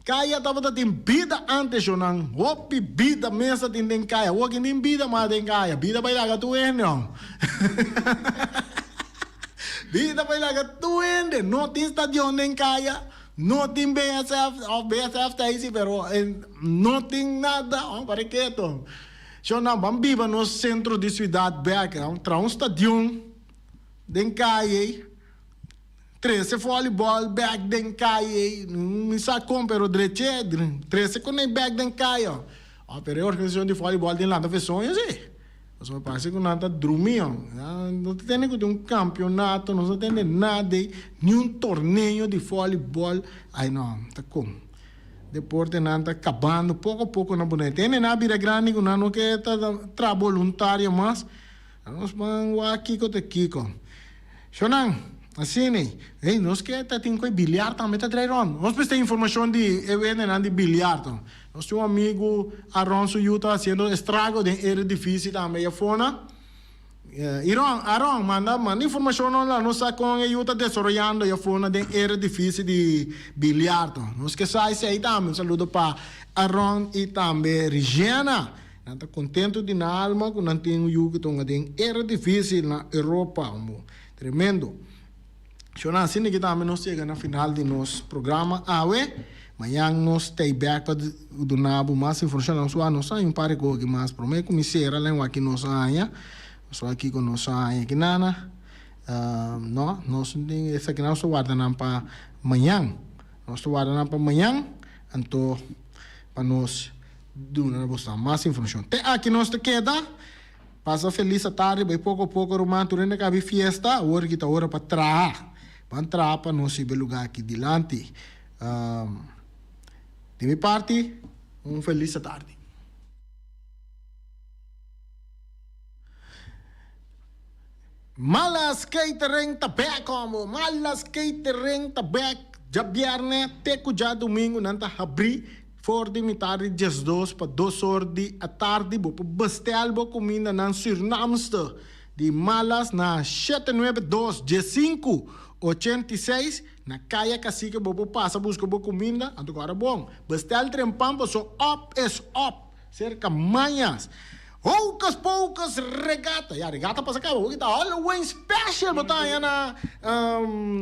Kaya tava tem vida antes eu não. Hopi vida mesa tem kaya. Hoje nem vida mas tem kaya. Vida vai lá tu não. Vida vai lá tu ende. Não tem estadião nem kaya. Não tem BSF tá aí pero não tem nada. Para que to? Eu não vamos viver no centro de cidade back. Tra estadião tem kaya. 13 voleibol, back den cai, não sabe como, pero direito, 13 com nem back den cai, pero a organização de voleibol tem lá da versões, Só parece que não está dormindo, não tem um campeonato, não tem nada, nenhum torneio de voleibol, aí não, tá como? Deporte não está acabando, pouco a pouco na bonita, tem na vida grande, não quer trabalhar voluntário, mas nós vamos aqui com o Kiko. Xonang, assim, nós que tem que bilhar também tá traindo. Nós precisamos informação de evento de bilhar. Nós temos um amigo Aronso Utah fazendo estrago de edifício também a fona. Aron manda informação lá, nós com a Utah desenvolvendo a fona de edifício de bilhar. Nós que sai aí também. Saludo para Aron e também Regina. Nós tá contento de na alma que não tem o que tem edifício na Europa, tremendo. Então, assim que também nós chegamos no final do nosso programa. Amanhã nós estamos back para dar mais informação. Nós temos um par de coisas mais. Para mim, como se era lá aqui nós só aqui com nós aqui nada. Não, nós temos essa que nós guardamos para amanhã. Nós guardamos para amanhã. Então, para nós dar mais informação. Até aqui nós te queda. Passa feliz a tarde, vai pouco a pouco romano, turno que cabe fiesta, hora que está hora para trabalhar. Para entrar para nós ir lugar aqui dilante. De minha parte, feliz tarde. Malas catering tabak como malas catering tabak já viernes teco já domingo nanta abri for de metade das 2 para 2 horas da tarde bo bestel bo comida na Surinamster de malas na 792 G5 86 na Caia Cacique bobo passa busca boa comida agora bom bestel trempampo so up is up cerca manhas poucas regata regata passa cá o que tá Halloween special botar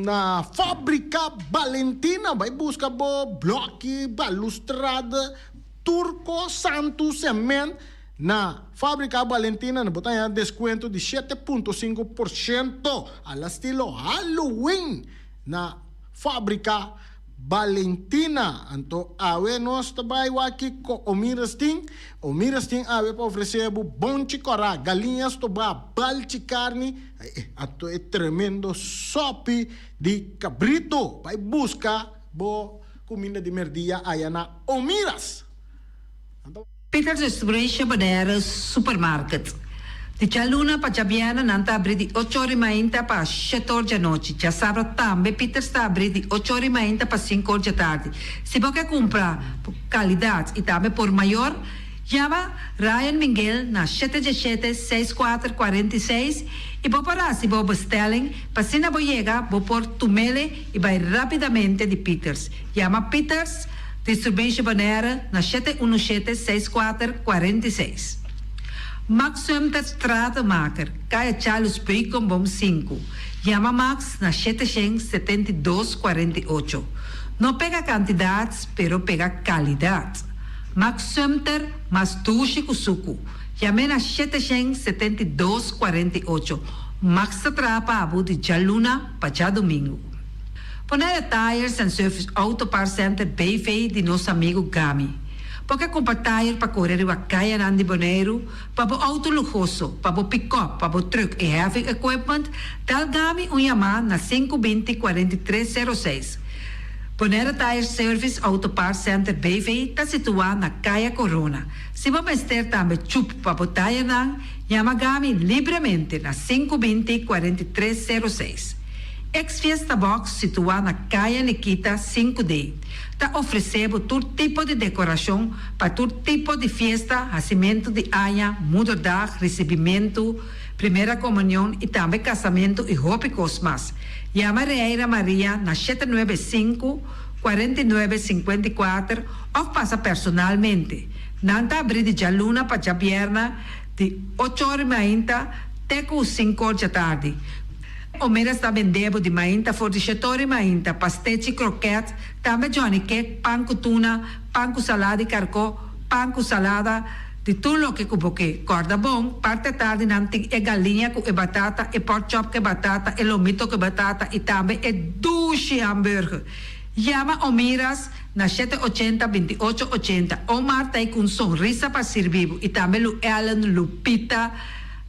na fábrica Valentina vai buscar bo bloque balustrada turco santo cement na fábrica Valentina na botar desconto de 7.5% al estilo Halloween na fábrica Valentina. Anto awe nos tabay waki ko omirasting awe pa oferecer bom chicora, galinhas toba, balchi carne, ato é tremendo sopi de cabrito. Vai buscar bo comida de merdia aí na Omiras. Peters Distribution Bonaire Supermarket. Di Cialuna pa Ciabiana nanta abri di 8h30 pa 7h noite. Già sabato tambe Peters sta abri di 8h30 pa 5h tardi. Se você compra qualidade e também por maior, chama Ryan Miguel na 717-6446 e vou parar se vou bestelling, para se não chega, vou pôr tumele e vai rapidamente de Peters. Chama Peters Distribution Bonaire na 717-6446. Max Sumter Stratenmaker, Kaya Charles Bacon Bom 5. Chama Max na 772-48. Não pega quantidades, pero pega qualidade. Max Sumter, mas tushi kusuku. Chame na 772-48. Max Trapa Abu de Jaluna, para domingo. Ponere Tires and Service Auto Parts Center BV de nosso amigo Gami. Porque comprar tire para correr a caia na Bonaire, para o auto luxuoso, para o pick-up, para o truck e heavy equipment, tal Gami chamar na 520-4306. Bonaire Tire Service Auto Parts Center BV está situado na Caia Corona. Se você ter também chup para o tire, chama Gami livremente na 520-4306. Ex-Fiesta Box, situada na Caia Nikita 5D. Está oferecendo todo tipo de decoração para todo tipo de festa, nascimento de anha, mudança, recebimento, primeira comunhão e também casamento e roupa cosmas. Chama Reira Maria na 795-4954 ou passa personalmente. Nanta abrir de Jaluna para Jabierna de 8h30 até 5h da tarde. O Miras também debo de mainta, fordichetori mainta, pastete croquete, também Johnny cake, pão com tuna, pão com salada e carcó, pão com salada, de tudo o que cuboque. Corda bom, parte tarde nanti é galinha com batata, e pork chop com batata, e lomito com batata, e também é duche hambúrguer. Chama o Miras na 780-2880, ou Marta e com sonrisa para servir, e também o Ellen, Lupita,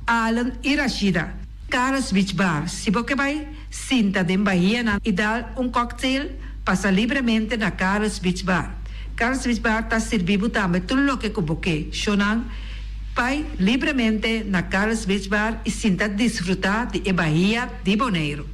Alan e Rashida. Carlos Beach Bar, se você vai sinta de Bahia e dar cocktail, passa livremente na Carlos Beach Bar. Carlos Beach Bar está servindo também tudo o que você chonan, vai livremente na Carlos Beach Bar e sinta desfrutar de Bahia de Bonaire.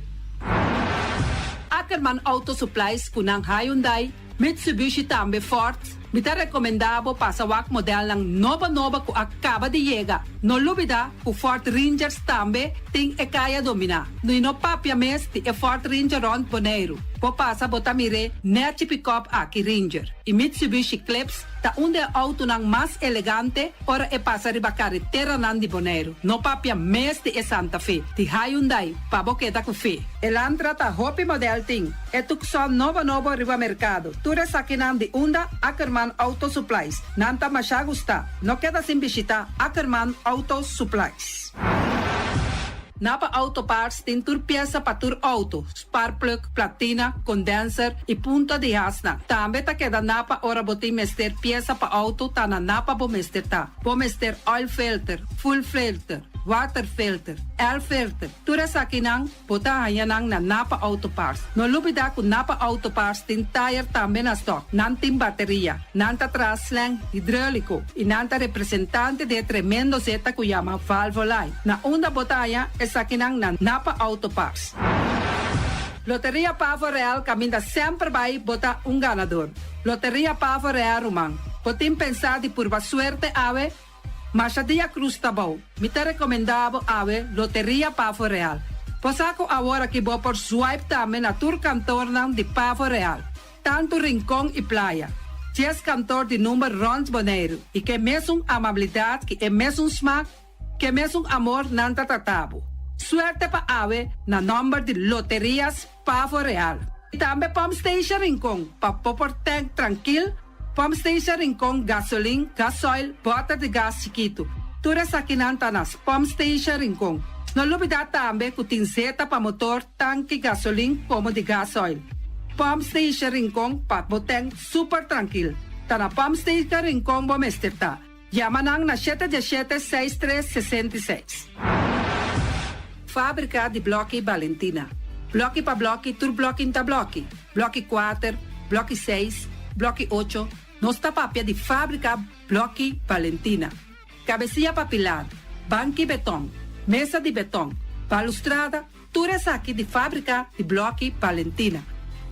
Ackerman Auto Supplies kunang Hyundai, Mitsubishi também Ford. Me está recomendado para o modelo ng nova que acaba de chegar. No lubida, o Ford Rangers também tem e kaya domina. No papia mes de Ford Ranger Rond Bonaire. Po passa botamire net pick-up aqui Ranger. E Mitsubishi Eclipse ta auto ng mas elegante ora e passa riba carretera nandi Bonaire. No papia mes de Santa Fe. Ti Hyundai pa boqueta com fe. Elantra ta hopi model ting. E tukson novo riba mercado. Tura sakinan di unda Ackerman Auto Supplies. Nanta masyagusta. No queda sin bisita Ackerman Auto Supplies. Napa Auto Parts tem tur pieza para tur auto, spark plug, platina, condenser e punta de hasna. Também tá queda Napa ora botim mester pieza para auto tá na Napa bo mester tá. Bo mester oil filter, full filter, water filter, air filter. Tura sa kinang bota hayanang na Napa Auto Parts. No lubida ku Napa Auto Parts tin tire também na stock. Nantim bateria, nanta traslang hidráulico e nanta representante de tremendo zeta ku yama Valvoline. Na unda botaya sa kinang na Napa Auto Parts. Loteria Pavo Real caminha sempre vai botar ganador. Loteria Pavo Real Rumang. Potim pensar de por suerte ave, mas a dia cruz tá bom. Me tá recomendado ave Loteria Pavo Real. Posaco agora que vou por swipe também na tour cantor de Pavo Real. Tanto rincão e praia. 10 cantor de número Rond Bonaire. E que mesmo amabilidade, que é mesmo smack, que mesmo amor nanta tatabo. Suerte pa ave na number de Loterias Pavo Real. E também Pump Station Rincon, pa popor tank tranquil, Pump Station Rincon gasoline, gasoil, bota de gas chiquito. Tura sa kinanta nas Pump Station Rincon. No lubida também que tem zeta pa motor, tanque gasoline como de gasoil. Pump Station Rincon pa boteng super tranquil. Tana Pump Station Rincon Bomesterta. Yamanang na 717-6366. Fábrica de blocchi Valentina. Blocchi pa blocchi, tur blocchi inta blocchi. Blocchi 4, blocchi 6, blocchi 8. Nostra papia di fábrica blocchi Valentina. Cabecilla papilar, banchi beton, mesa di beton, balustrada, ture sacchi di fábrica di blocchi Valentina.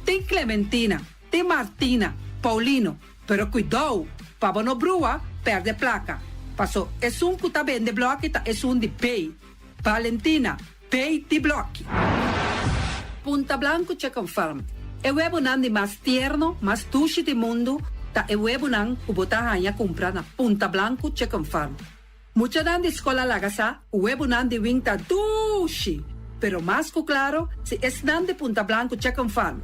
Tem Clementina, tem Martina, Paulino, pero cuidado, pavo no brua, perde placa. Passo, è un che sta bene blocchi, è un di pay. Valentina, pay di blocchi. Punta Blanco c'è conferma. E uebo nan di mas tierno, mas tushi di mondo, ta e uebo nan ubota hanya compra na Punta Blanco c'è conferma. Mucha nan di scola lagasa, uebo nan di winta tushi. Pero mas claro, si es nan di Punta Blanco c'è conferma.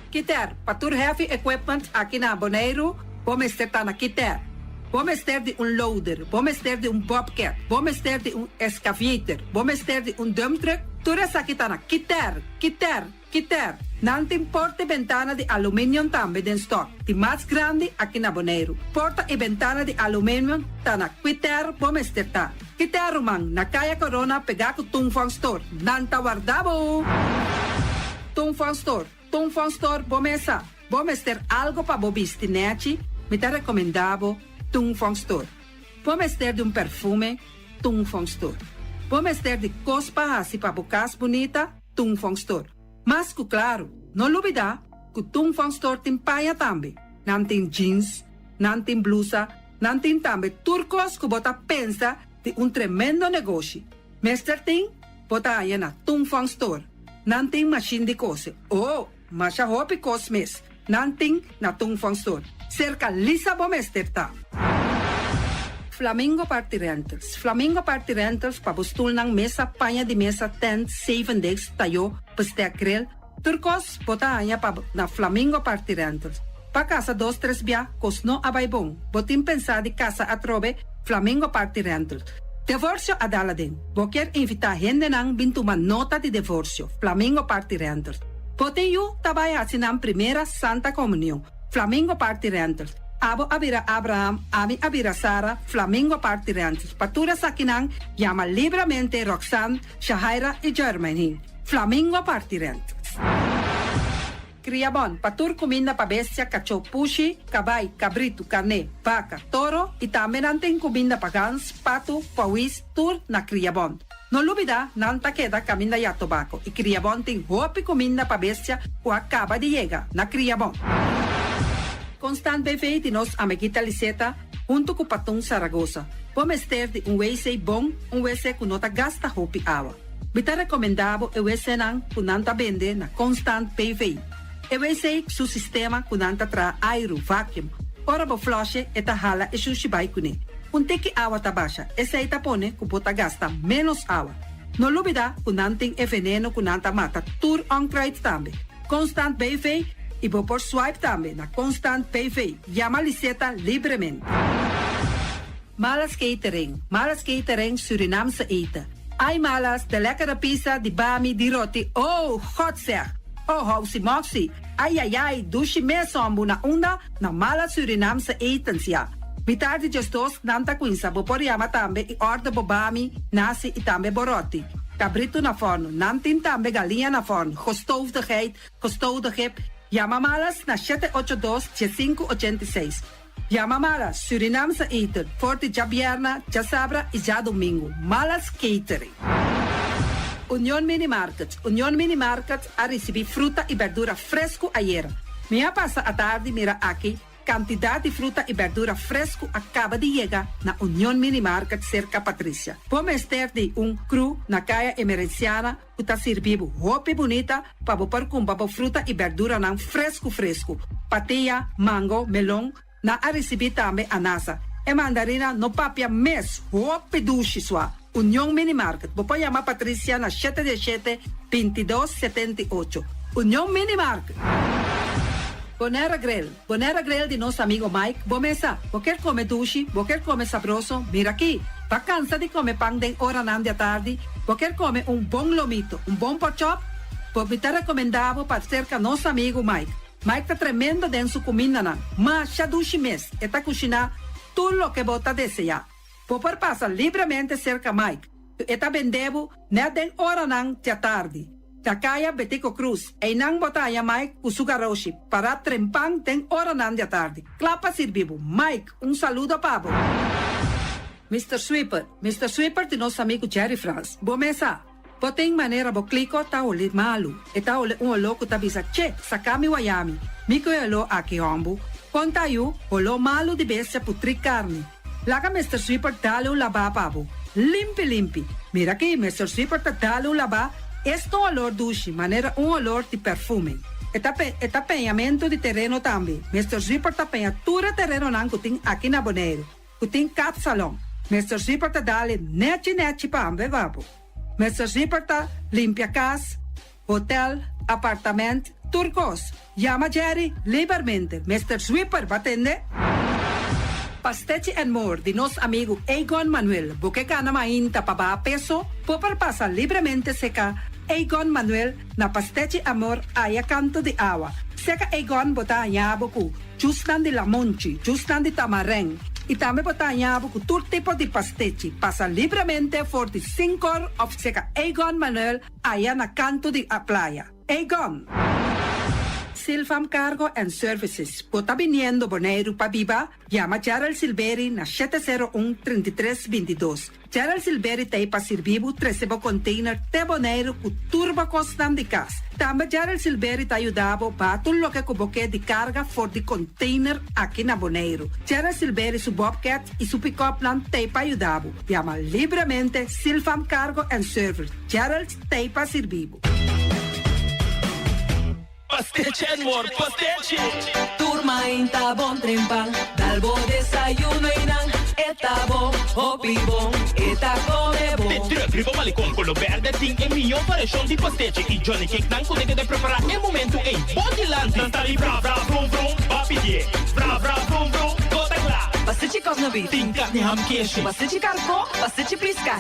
Kiter, patur heavy equipment aqui na Bonaire, vamos ter na Kiter. Vamos ter de loader, vamos ter de bobcat, vamos ter de excavator, vamos ter de dump truck. Tudo essa aqui tá na Kiter. Não tem porta e ventana de alumínio também em stock. De mais grande aqui na Bonaire. Porta e ventana de alumínio tá na Kiter, vamos ter tá. Kiter, man, na Kaya Corona pegar com Tungfang Store. Não tá guardado. Tungfang Store, vamos ter algo para bobistinete, me tá recomendado Tungfang Store. Vamos ter de perfume, Tungfang Store. Vamos ter de cospa assim para bocas bonita, Tungfang Store. Mas claro, não olvidar que Tungfang Store tem paia também. Não tem jeans, não tem blusa, não tem também turcos que bota pensa de tremendo negócio. Mester tem, bota aí na Tungfang Store. Não tem machine de cose. Mas a roupa cosmes. Não tem na Tungfang Store. Cerca lisa bomester tá. Flamingo Party Rentals. Flamingo Party Rentals pa bustul ng mesa, panha de mesa, tent, 7 days, tayo, pastea grill. Turcos, bota anya pa na Flamingo Party Rentals. Pa casa 2-3 bia, kos no abay bong. Botin pensa di casa atrobe, Flamingo Party Rentals. Divorcio adala din. Boker invita gente nang bintuman nota di divorcio. Flamingo Party Rentals. Botin yu tabay asinang primera Santa Comunión. Flamingo Party Rentals. Abo abira Abraham, ami abira Sara, Flamingo Party Rentals. Patura sakinang, llama libremente Roxanne, Shahaira y Germany. Flamingo Party Rentals. Criabon, patur comida pa bestia, cachorro, pushi, cabay, cabrito, carne, vaca, toro y también anten comida pa gans, pato, pawis, tur na Criabon. No olvida, nanta queda camina ya tobacco y Criabon tem hopi comida pa bestia o acaba de llegar na Criabon. Constant BV de nos amiguita Liseta, junto com Patung Zaragoza. Vamos ter de WC bom, WC que nota gasta hopi água. Bita recomendado o WC nan que nanta vende na Constant BV. O WC su sistema que nanta tra aero vacuum. Ora bo flush eta hala e sushibai kune. Tiki água ta baixa, esse aí tapone que bota gasta menos água. No olvida que nanting e veneno que nanta mata tur on crate também. Constant BV e vou por swipe também na Constant PV. Llama Liseta livremente. Malas catering Surinamse eten. Ai malas, de lekkere pizza, de bami, de roti. Oh, God zeg. Oh, housi moxie. Ai, dushi me sombu na onda na mala Surinamse etens ja. Mitardi gestos nanta quinsa, vou por llama também e orda bobami, nasi e também boroti. Cabrito na forno, nantin também galinha na forno. Gestoofde geit, gestoofde gip. Llama malas na 782-7586. Llama malas, Surinamse eten, forte já vierna, já sabra e já domingo. Malas catering. Union Mini Market a receber fruta e verdura fresco ayer. Minha passa a tarde mira aqui, quantidade de fruta e verdura fresco acaba de chegar na Union Mini Market cerca Patrícia. Vamos ter de cru na caia emergenciana que está servindo roupa bonita para pôr com fruta e verdura não fresco. Patia, mango, melão, na a receber também anasa. E mandarina no papia mes, roupa duche sua. Union Mini Market. Vou chamar Patrícia na 717-2278. Union Mini Market. Bonera Grill de nosso amigo Mike. Bomesa, vou quer comer duche, vou quer comer sabroso. Mira aqui, vacança de comer pão de hora nan de tarde. Vou quer comer bom lomito, bom pork chop. Pues me te recomendaba para cerca nosso amigo Mike. Mike tá tremendo dentro su comida, não. Mas já duche mês, está cozinhando tudo o que você desejar. Por passar livremente cerca Mike. Está vendendo, né, den hora não, da tarde. Da caia Betico Cruz, e não botar a Mike com sugaroshi, para trempang den hora não da tarde. Clapa servivo. Mike, saludo para você. Mr. Sweeper de nosso amigo Jerry France. Boa mesa. Tem maneira bo clico ta oli malu. E ta oli louco ta bisa che, sakami wayami. Miko elo aki ombu. Conta yu, olo malu di bestia putri carne. Laga Mr. Sweeper dale laba pabo. Limpi. Mira que Mr. Sweeper ta dale laba. Esto olor dushi, maneira olor de perfume. Eta penhamento de terreno também. Mr. Sweeper ta penha tura terreno nan kuting aqui na Bonaire. Kuting cat salon. Mr. Sweeper ta dale neti pa ambe vabo. Mr. Zipper ta limpia casa, hotel, apartamento, turcos. Llama Jerry libermente. Mr. Sweeper, batende? Pastechi and More de nosso amigo Egon Manuel. Porque cana mainta pa ba peso, popar pasa livremente seca Egon Manuel na Pastechi Amor aya canto de agua. Seca Egon bota yaboku, justan de lamonchi, justan de tamareng. E também botar com todo tipo de pastechi. Passa livremente por the 5 horas of seca Egon Manuel aí na canto de a praia. Egon. Silfam Cargo and Services. Bota viniendo Bonaire pa Biba, llama Gerald Silveri na 701-3322. Gerald Silveri te pa servivo 13 container te Bonaire com turbo costam de cas. Também Gerald Silveri te ajudava para tudo lo que cuboque de carga for de container aqui na Bonaire. Gerald Silveri su Bobcat e su pick-up plan te pa ajudava. Llama livremente Silfam Cargo and Service. Gerald te pa servivo. Pastiche and More, pastiche. Turma inta bon trempang, dalbo desayuno inang, eta bon, hopi bon, eta come bon. Te trökrivo malicom con lo verde ting e mio variação de pastiche e Johnny Cake nan con de preparar e momento em Bodyland. Tantali bra bra brum brum, papidie, bra bra brum brum, gota cla. Pastiche cosnobi, ting carne ham queijo. Pastiche carco, pastiche pisca,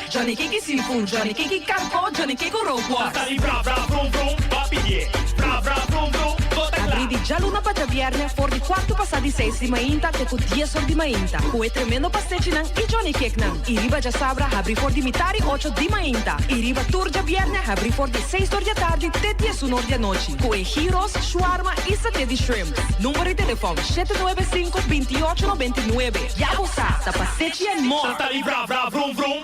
Johnny Cake seafood, Johnny Cake carco, Johnny Cake ropo. Tantali bra bra brum brum, papidie. Bra bra brum brum, abri di già luna para viernes for di quarto passati 6 di mainta te con 10 ore di mainta. Cue tremendo pastiche nan e Johnny Cake nan. I riba già sabra abri for di mitari 8 di mainta. I riba tour già viernes abri for di 6 ore di tardi te 10 ore di noci. Cue gyros, shawarma e satè di shrimp. Numero di telefono 795-2899. Yabusa, sa pastiche and more. Tantali bra bra brum brum.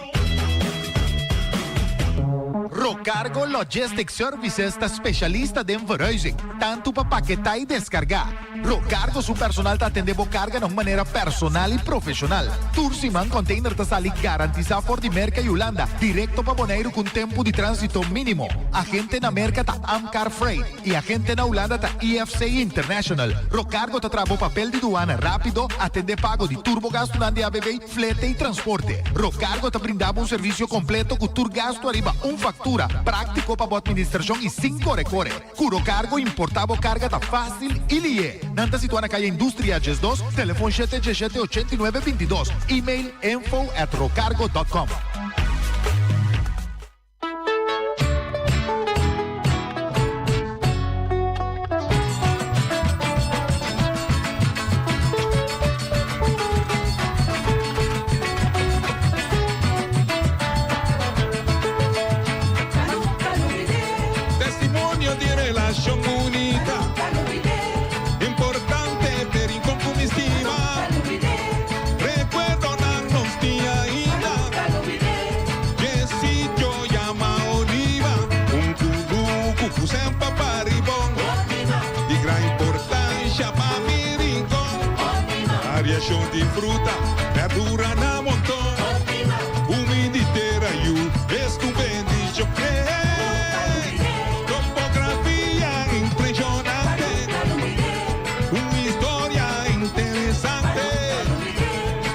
Rocargo Logistic Services está specialista de verhuizing, tanto para paquetar e descargar. Rocargo su personal te atende carga de una manera personal y profesional. Tursiman Container te sale garantizado por di Merca y Holanda, directo para Bonaire con tiempo de tránsito mínimo. Agente en América ta Amcar Freight y agente en Holanda ta EFC International. Rocargo te trae papel de aduana rápido, atende pago de turbogasto de ABB, flete y transporte. Rocargo te brindaba un servicio completo con tur gasto arriba factura, práctico para administración y 5 recorre. Curo cargo, importado carga ta fácil y lie. Nanta situada en calle Industria Ges 2, teléfono 787-8922, email info@rocargo.com. De fruta, verdura na montão, umiditeira e o estupendo choque. Topografia impressionante, uma história interessante,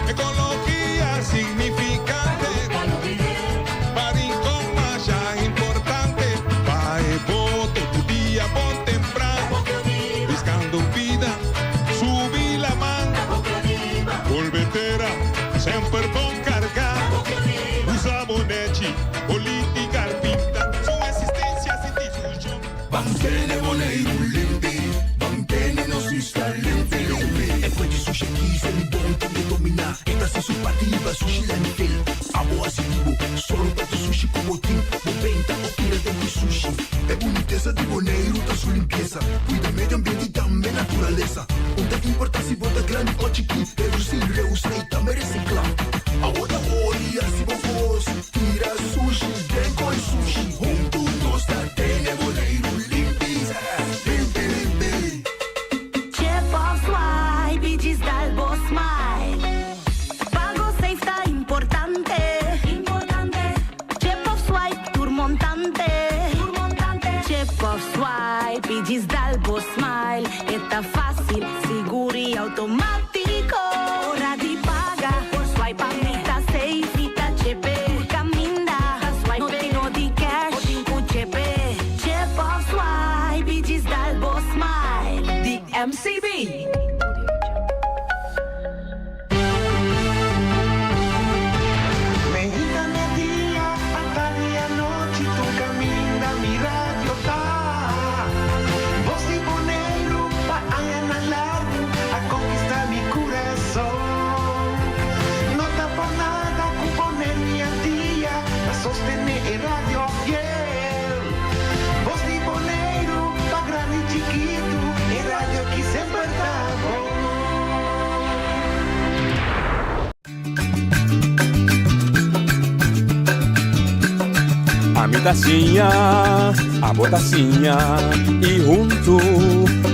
ecologia significante, Baricom já importante, vai bote do dia bom temprano, buscando vida, subir la manga. Volvetera, sempre Mantene boneiro limpi, mantene no sista limpi. E poi di sushi chi se li buon che domina. E da su partiva sushi lentil. Amo asitivo, solo per sushi come team. Moventa o tira dentro sushi. E bonitezza di boneiro da su limpieza. Cuida medio ambiente e também naturaleza. Onde importa se bota grande ou chiqui. Reduzir, reusar e também reciclar. Agora olha se vos tira sushi, dengo e sushi. Junto nós da tene boneiro limpi, limpi, limpi. Chef of Swipe, diz dal boss smile. Pago safe sta importante. Chef of Swipe, turmontante. Chef of Swipe, diz dal boss smile. Está fácil, seguro e automático. Hora de pagar por swipe, a mim tá safe e tá chepe. Caminda, no tenho de cash, o chepe. Chef of Swipe, diz dal boss smile. The MCB. A mi tacinha, a botacinha e junto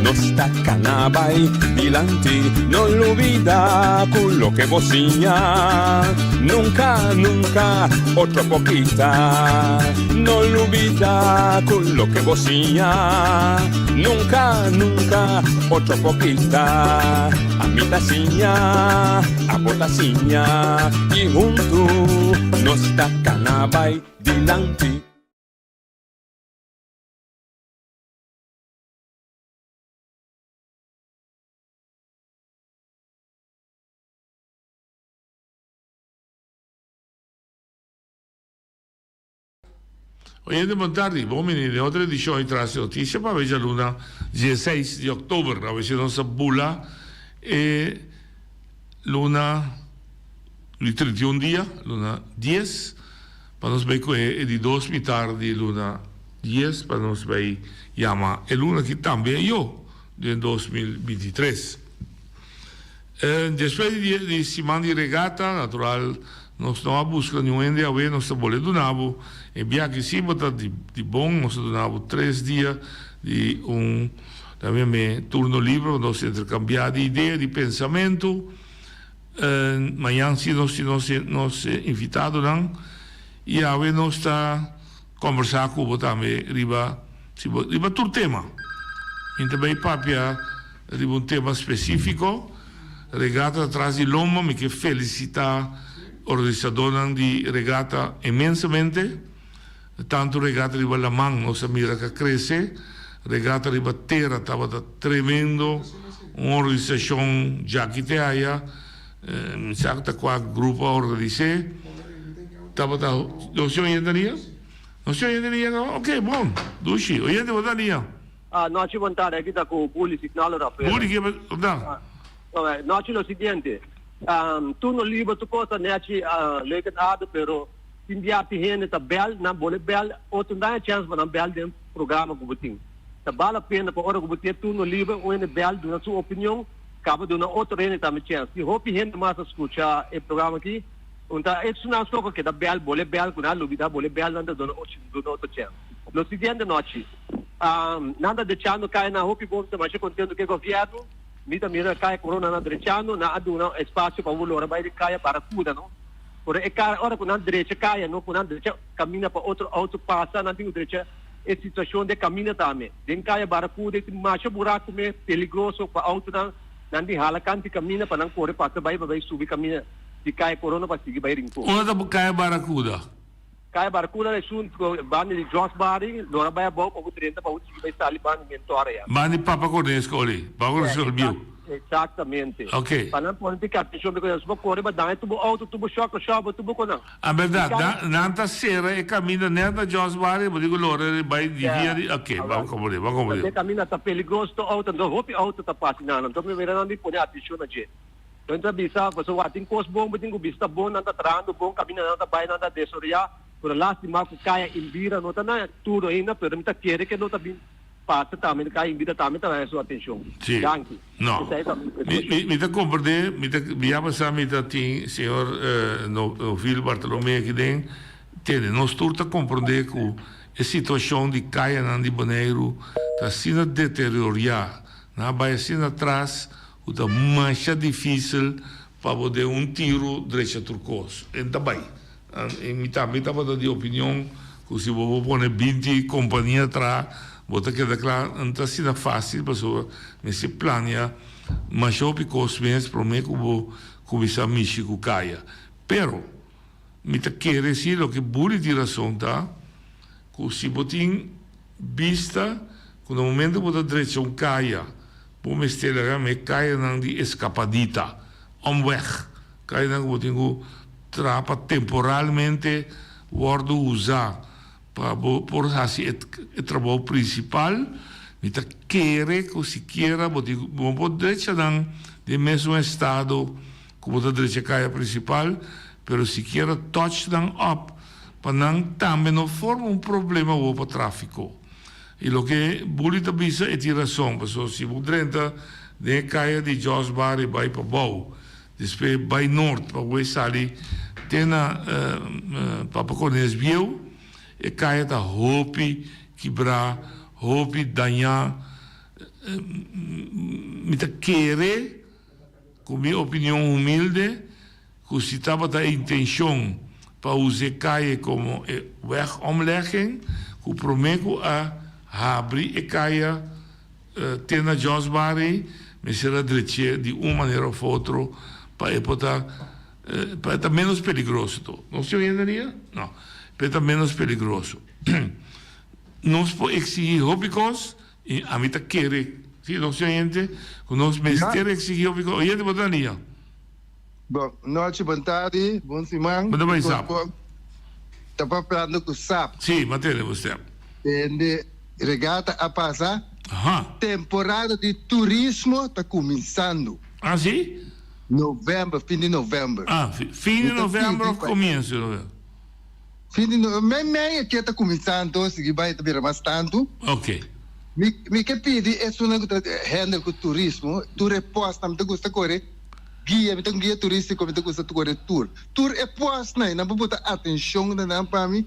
nos tacanabay dilante, no olvida con lo que vocinha, nunca, nunca, otra poquita, no olvida con lo que vocinha, nunca, nunca, otra poquita, a mi tacinha, a botacinha e junto nos tacanabay dilante. Oyente, buon tardi, uomini, le altre edizioni tra le notizie, ma veja luna 16 di ottobre, a veces non sa bulla, e luna il 31 dia, luna 10, para nos ver e di 2 mi tardi, luna 10, para nos ver chiama, e luna che também io, del 2023. Después di settimane di regata, natural, nós não buscamos niente a ver, nós boleh donavo, e bia que sim, botar de bom, nós donavo 3 dias de também turno livre, nós intercambiar de ideia, de pensamento, amanhã se nós invitado não, e a ver nós está conversar com também riba todo tema, então bem papia riba tema específico, regata atrás de loma, me que felicitar organizadora di regata immensamente, tanto regata di la man, non si mira che cresce, regata di terra stava tremendo, un'organizzazione già che te aia, mi sa che qua gruppo organizzato, stava da, non si oyente nia? Non si oyente nia? Ok, buon, duci, oyente vada nia? No, ci montare, qui da con bulli signalo Raffaele. Bulli che, da? Vabbè, no, ci lo siguiente. Tu non libero tu cosa neaci leuke ad pero india pihene ta bel na bole bel o tu dai chance na bel dem programa ko buting ta bala pena po ora ko buting tu non libero o ne bel do na sua opinião cabo do na outro rene ta me chance e hopi hende mas escucha e programa aqui unta é na só que da bel bole bel kuna lubida bole bel na do na outro chance lo seguinte noite nada de chano cai na hopi bom se mais contento que governo mira kaya corona na direziano na aduna spazio pa volora vai di kaya baracuda no ora e ora con direita kaya no con direita cammina pa outro auto passa na direita e situazione de cammina também den kaya baracuda e macho buraco me perigoso pa auto na di halakan ti cammina pa nang corre passa vai subi cammina di kaya corona pa sigi vai rinco ora da kaya baracuda è su bani di Josh Bari dove vai a poco 30 pa sigi vai sali bani mentore ya bani papa cornesco lì papa cornesco bio Exatamente. Ok. Para não ficar atenção porque se corre ba dai tubo auto tubo shock tubo ko na. A verdade, nanta sera e cammina neta Jos Bar, eu digo loro vai di via di ok, vamos como Porque caminha tá perigoso to auto, do hopi auto tá passando, então me verão ali põe atenção na gente. Então bisa, pessoa ating kos bom, beting vista bom, nanta trando bom, caminha nanta bai nanta desoria, por lá se maco kaya imbira nota na tudo ainda, pero me tá querer que nota bin passa também kaya imbira também tá a sua atenção. Sim. No. Mi ta compreende, mi ha passato mi ta tin, senhor no filho Bartolomé aqui dentro, tende, nós turta compreender que a situação de caia na de Bonaire tá sendo deteriorada, na vai sendo atrás, o tá mais difícil para poder tiro direito turcos. Então bem, mi também tá de opinião que se vou pôr 20 companhia atrás, bota que declara não tá sendo fácil, pessoa, mas se planeia, mas eu picos bem, prometo que vou começar a mexer com caia. Pero mi ta quer dizer o que buli de razão tá, que se botin vista, que no momento que você direção caia, por me estelar me caia não de escapadita, weg, caia não que botin trapa temporalmente, wordo usar para por assim o trabalho principal, me ta quer que se queira botin bom direção não de mesmo estado que você direção caia principal, pero se queira touchdown up, para não também não forma problema para o tráfico. E o que Bulita bisa é a razão, porque se você drenta de caia de Jos Bar e vai para Bau, depois vai norte para o Sali, tem para Pacones Biel, e caia da Hopi, quebrar, Hopi, danhar, me ta querer, com minha opinião humilde, que se estava da intenção para usar caia como wegomlegging, que prometo a abrir a caia ter na Jos Bar, mas será direito de uma maneira ou outra para estar menos perigoso. Não se entenderia? Não. Para estar menos perigoso. Nós podemos exigir óbicos e a mim quer, sim, não se entende, que nós mestre exigir óbicos. Oye, te botaria. Bom, noite, boa tarde, bom semana. Muito bem, sabe. Estava falando com o SAP. Sim, matéria, você. E regata a passar. Temporada de turismo está começando. Ah, sim? Novembro, fim de novembro. Ah, fim de novembro, começo de novembro. Fim de novembro, meia que está começando, se vai ter mais tanto. Ok. Me que pedi é só não handle com turismo, tu reposta, me gusta correr. Guia, me guia turístico, me gusta correr tour. Tour é posta, não vou botar atenção na para mim.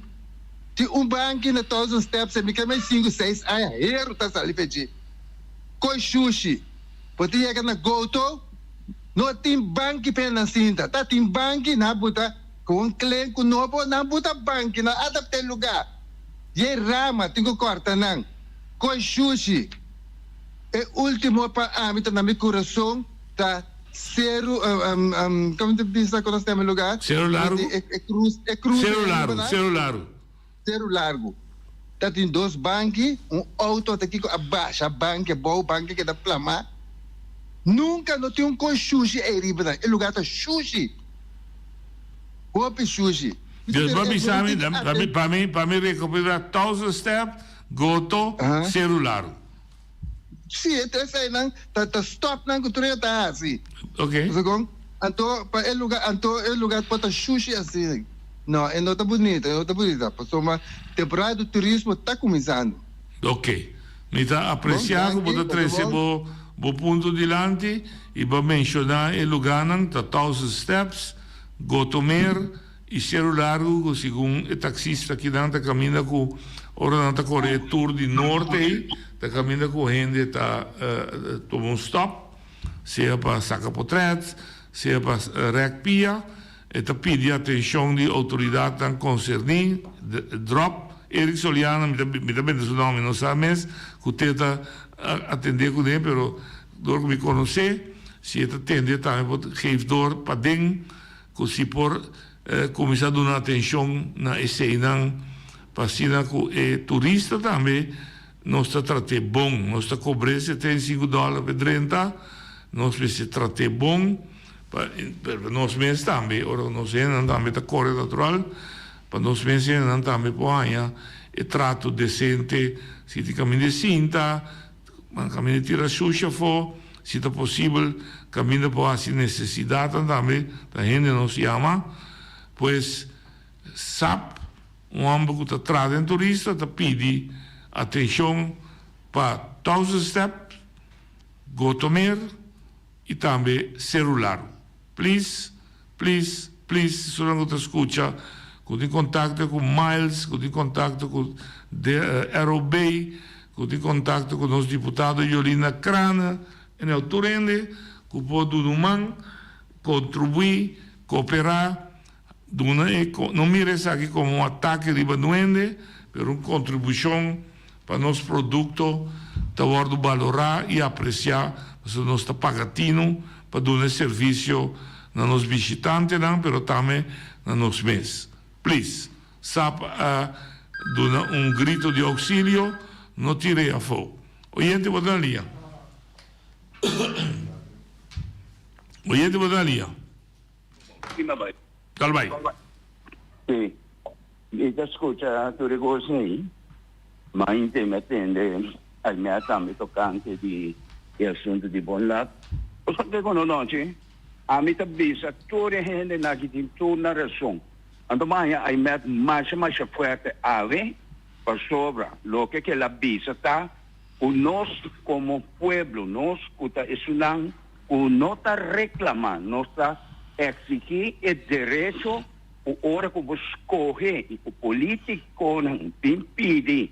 Ti banco na todos os steps, me quer mais 5, 6, erro tá ali pedir. Coi sushi, pode ir na goto, não tem banco pena cinta, tá tem banco na buta, com cliente com novo, na buta banco, na adaptar lugar. E rama, tem que cortar não. Coi sushi, é último para mim, tá na meu coração, tá zero, como te diz quando está no lugar? Zero largo. É cruz. Zero largo. Zero largo. Tá tem 2 bancos, auto aqui com abaixa, banco, bom, banco que dá plama. Nunca não tem com sushi aí riba, é lugar tá sushi. Boa sushi. Deus vai sabe, para mim recuperar 1000 steps, goto, zero largo. Sim, até sai não, tá stop não que tu tá assim. Ok. Então, para o lugar para sushi assim. Não, não está bonita, Porque uma temporada do turismo está começando. Ok. Me está apreciando, vou trazer o ponto diante e vou mencionar o lugar, está 1000 steps, Gotomer e Cerro Largo, segundo o taxista que está caminhando com ora está correndo tour de norte, está caminhando com gente, está tomando stop, seja para Sacapotret, seja para Recpia, está pedindo atenção de autoridade tan concernida, drop, Eric Soliana, me também o nome, não sabe mais, que você está atender com ele, mas dor que me conhecer, se está atender também, geef door para dentro, que se por começar a dar atenção na cena, para cima que turista também, nós está tratando bom, nós está cobrando $75 por 30, nós se trate bom para nós mesmos também, ora nós não também da cor natural, para nós mesmos não também poanha e trato decente, se ti cammina cinta, cammina tira suja fo, se é possível, cammina por assim necessidade também, a gente nos chama, pois sabe, amigo que está trazendo turista, te pede atenção para 1000 steps, gotomer e também celular. Please, se não te escuta, com em contato com Miles, com em contato com Aerobay, com em contato com o nosso deputado Yolina Crana, e nel Turende, que pode contribuir, cooperar, não mira isso aqui como um ataque de Duende, mas uma contribuição para nosso produto, para valorar e apreciar, porque nós estamos pagando para dar serviço a nossos visitantes, mas também a nós mesmos. Please, sabe, dar grito de auxílio, não tirei a fogo. Oyente, vou dar linha. Oyente, vou dar linha. Calma aí. Sì, mi ascolta tu ricordi, ma in te mettende al mio ambito toccante di assunto di buon lato. O sa che conosci? A mi tabisa tu rehende na che tu na rason. Ando mai ai met mais forte ave para sobra lo que la visa está o nós como pueblo nós kuta isulang o nota reclamar nota exigir o direito o hora que você escolhe e o político não impede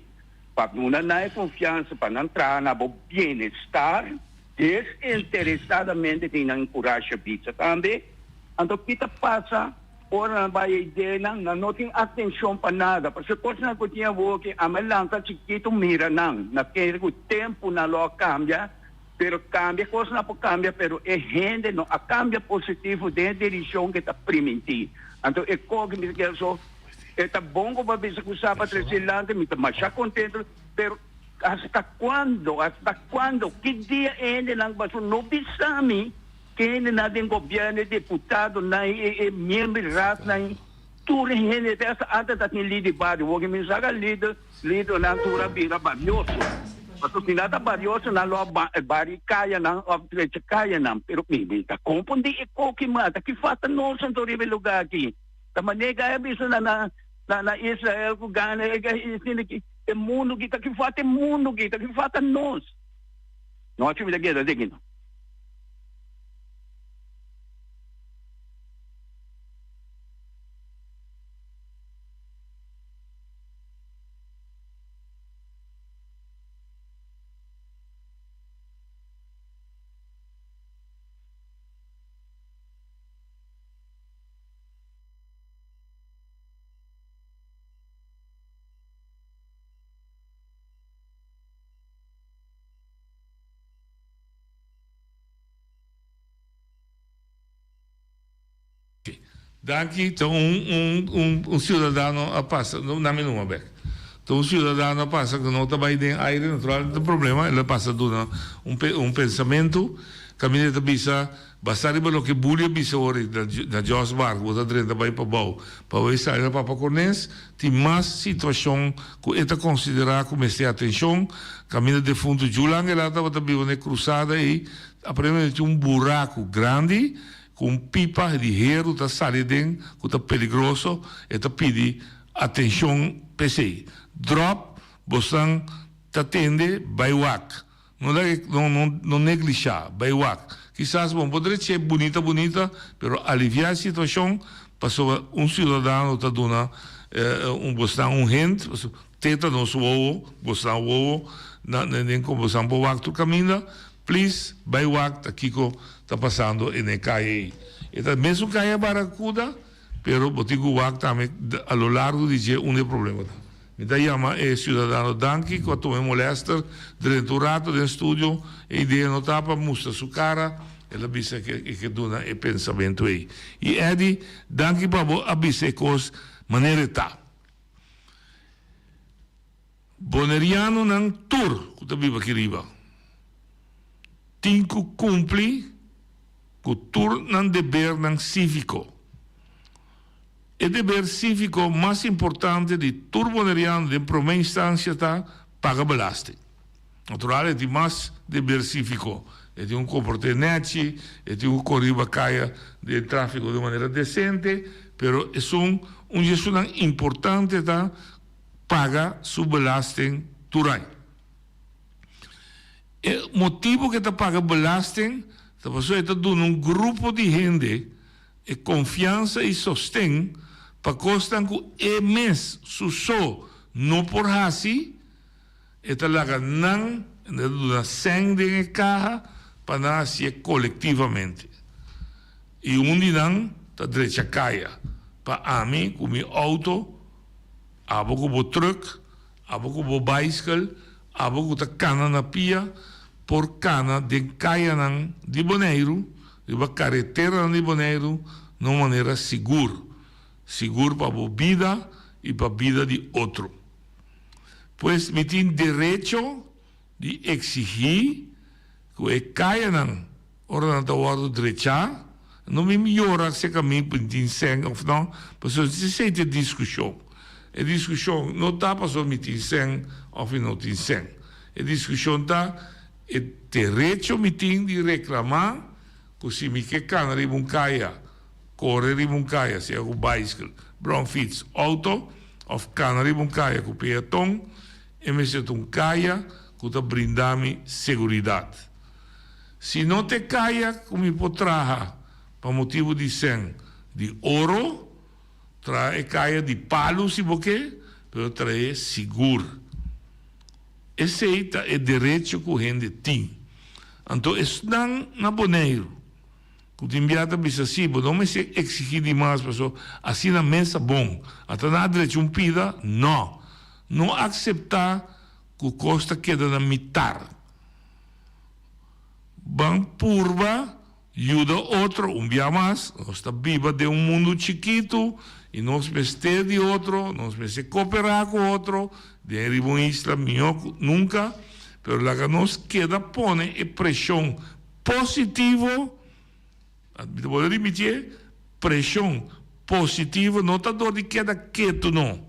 para não dar confiança para não entrar na bem-estar desinteressadamente tem na encorajar a visa também então kita passa ora vai ideia não tem atenção para nada porque coisa na cotinha vou que a melanca chiquito mira não naquele tempo na lo cambia pero cambia coisa não pode cambiar pero é gente não a cambia positivo de direção que está permitir então é cognição que só é tá bom para ver se usar para tresilante me tá mais contente pero hasta quando que dia ainda não vai não bisami que ainda não tem governo deputado na membro raça na tudo ainda dessa ata da tem líder bário o que me saga líder na tura vira barioso mas o nada barioso na lo bari kaya na objeto kaya na pero me tá compondi e que mata que falta não são todo lugar aqui da maneira é isso na Israel que ganha é mundo que falta mundo que falta nós não tive guerra de guerra Daqui então cidadão a passa, não dá nenhuma beca. Então um cidadão passa que não está bem dentro aire natural, não tem problema, ele passa do pensamento, caminha da bisa, basta riba lo que bulha bisa ori da Jos Barco, da drenta vai para bau, para ver sair para Cornés, tem mais situação que está considerar como esta atenção, caminha de fundo Julang, ela estava também cruzada e aparentemente buraco grande com pipa de hero está salindo, que está perigoso, e está pedindo atenção PC. Drop, você está tendo baiwak. Não neglijar, baiwak. Quizás bom, poderia ser bonita, mas aliviar a situação, passou cidadão está dando um rent, tenta nosso ovo, você ovo, nem como você baiwak tu caminha, please, baiwak, aqui que está passando e nem cai. Então, mesmo caia baracuda, pero botigo wak também a lo largo de dia um problema. Então, chama cidadão Danki, quando me molesta, durante o rato do estúdio, a ideia não está para mostrar sua cara, ela avisa que dona o pensamento aí. E Eddie, Danki para avisa coisas maneira tá. Boneriano não tour, que está vivo aqui riba. tem que cumprir com o turno dever cívico. O dever cívico mais importante de turboneriano de primeira instância está pagar belasting. Natural é de mais dever cívico. É de comportamento, é de correr a caia de tráfego de maneira decente, pero é gestão importante tá paga sua belasting turai. O motivo que está paga belasting, a pessoa está dando grupo de gente e confiança e sostém para costar que mês suso não por assim, está lá não na sangue de carro para nascer coletivamente. E não está direita caia para mim com meu auto, abo com o truck, abo com o bicycle, abo com a cana na pia, por cana de caia de Bonaire, de uma carretera de Bonaire, de uma maneira segura. Seguro para a vida e para a vida de outro. Pois me tem direito de exigir que caia na hora da ordem direita, não me melhora se caminho para o ou não, porque se é discussão. A discussão não está para só me tem ou não tem a discussão está o direito me tem de reclamar que se me quer cana de um caia, correr de um caia, se é o bicycle, brown fits, auto, ou cana de um caia com peatão, e me se um caia que está brindando segurança. Se não te caia, como pode trazer, para motivo de sangue, de ouro, traz caia de palo, se você, mas traz seguro. Esse é o direito que a gente tem. Então, isso não é Bonaire. Que o enviado bisa assim, não me se exigir demais, pessoal, assim na mesa bom. Até na direita pida, não. Não aceitar que o costa queda na metade. Ban purba, ajuda outro, dia mais, nós está viva de mundo chiquito, e nós vestir de outro, nós se cooperar com outro, de uma isla melhor nunca, pero la que nos queda pone é pressão positiva, vou repetir, pressão positiva, não está dor de queda quieto, não.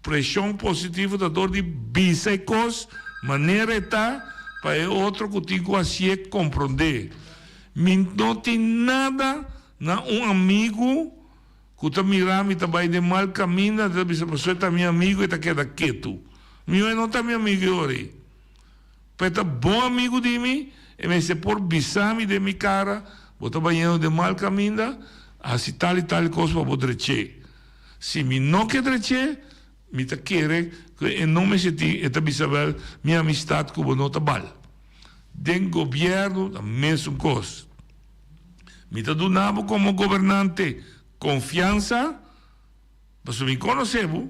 Pressão positiva da dor de bisecos, maneira está, para o outro que tem que assim compreender. Não tem nada na amigo que está mirando e está vai de mal caminho, a pessoa está meu amigo e está queda quieto. Meu não está meu amigo agora. Para estar bom amigo de mim, e me se por bisame de minha cara, vou estar banhando de mal caminho, assim tal e tal coisa para poder dizer. Se me não quer dizer, me está querendo, que não me senti, está bisabel, minha amistade que não está mal. Den governo, a mesma coisa. Me está dando como governante confiança, mas se me conhecemos,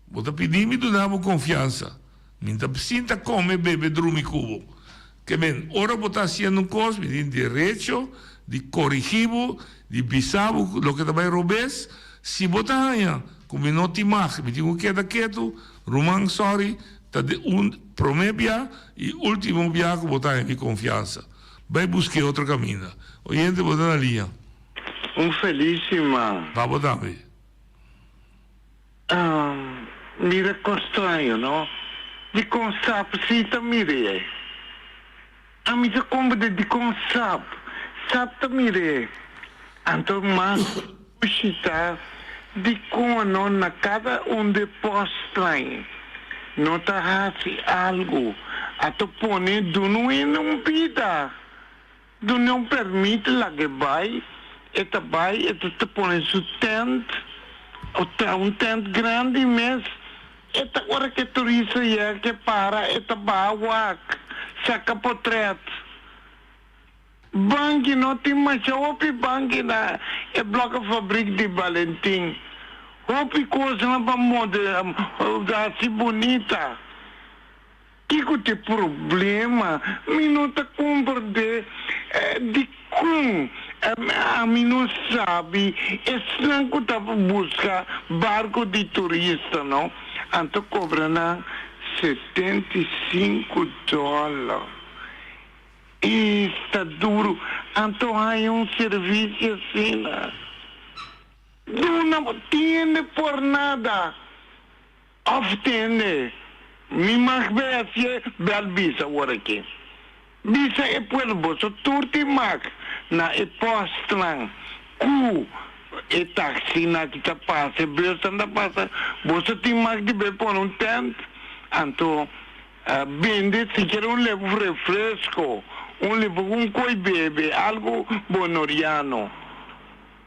vou pedir-me dar confiança. Me está sinta como bebe drume cubo. Que bem, ora vou estar fazendo coisa, me tem direito de corrigir, de bisar o que vai roubar. Se vou estar aí, como não te mais, me digo que é quieto, Roman, sorry, está de primeiro e último viagem que vou estar em minha confiança. Vai buscar outro caminho. Oyente, vou estar na linha. Felicissima. Va botar me. Mira constranho, não? De consap, cita mire. A mim se compra de consap, sapta mire. Então, mas, puxita, de como na cada de postranho, não tá assim algo, a tu pone do não pida, do não permite lá que vai. Eta vai, eta te põe su tent, tent grande mesmo. Eta hora que turista ia que para, eta bawak, saca portret. Banque não tem mais, hopi banque na, é bloco fábrica de Valentim. Hopi coisa na para moda, assim bonita. Que tem problema? Me não te compreende de como a mim não sabe. É não que está buscar barco de turista, não? Então cobrando $75. Está duro. Então hay un servicio assim. No tiene por nada. Ofende. Mi mag be así, be al visa ahora aquí. Visa e pueblo, so turti mag na e post lang. E taxi na kita passa, bus anda passa. Você tem mag de be por un tent. Anto vende si quiere un levo refresco, un levo un coi bebe, algo bonoriano.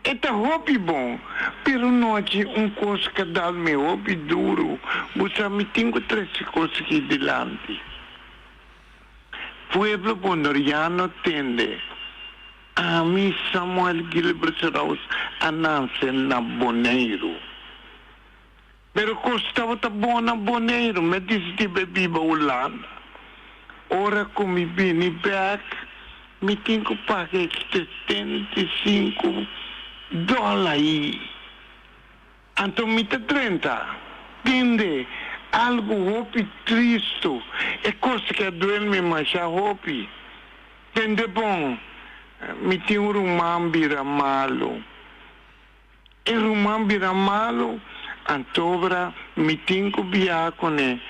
Eta hobby bom, pero noite coisa que dá me hobby duro. Você me tenho 3 coisas aqui delante. Pueblo bonoriano tende. A mim Samuel Gilbert Strauss ananse na Boneiro. Pero costava tá bom na Boneiro, me disse de bebiba Holanda. Ora como vim back, me tenho que pagar $75. Então me tá 30. Tende algo hopi triste. É coisa que duele mais a hopi. Tende bom. Me tem rumambira malo. E rumambira malo. Antobra me tem que viajar com ele.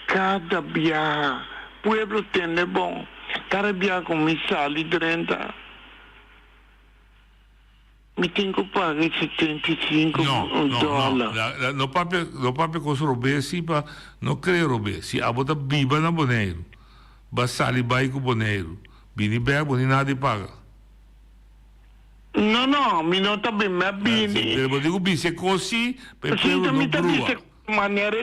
Cada viagem. Pueblo tende bom. Cada viagem com me sale 30. Me tenho que pagar $75. No papi cosa robe si pa no creio robe si abota biba na Boneiro basali bai com Boneiro bini bag boni nada paga. No, mi nota bem me bini. Pero digo bise così per quello no brua. Maneira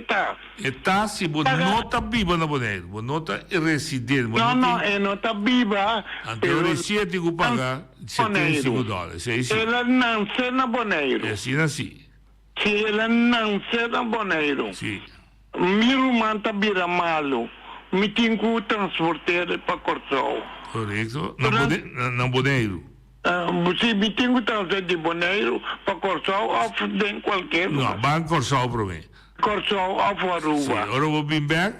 eta si bo nota biba na Boneiro, bo nota residente. No, é nota biba. Então resiede que paga $75. Sei sim. Ela não se na Boneiro. É assim assim. Se ela não se na Boneiro. Sim. Mi rumanta bira malo. Mi tenho que transportar para Corsol. Correto. Na Boneiro. Se me tenho que transportar de Boneiro para Corsol ou de qualquer lugar. No, ban Corsol para mim. Corsol ou Aruba. Sim, ora vou bem back.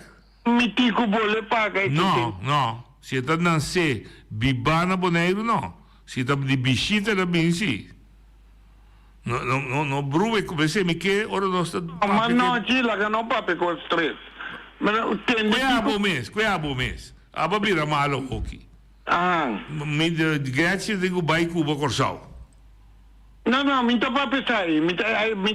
Mi tenho que vole pagar. No. Se está nascer biba na Boneiro, não. Se está de bichita da bem sim. No brue come se mi che ora non sta. Ma no, ci la che non pape con stress. Ma tende que abo mes. Aba bira malo hockey. Mi grazie dico bai Cuba Corsau. No, mi ta pape sai, mi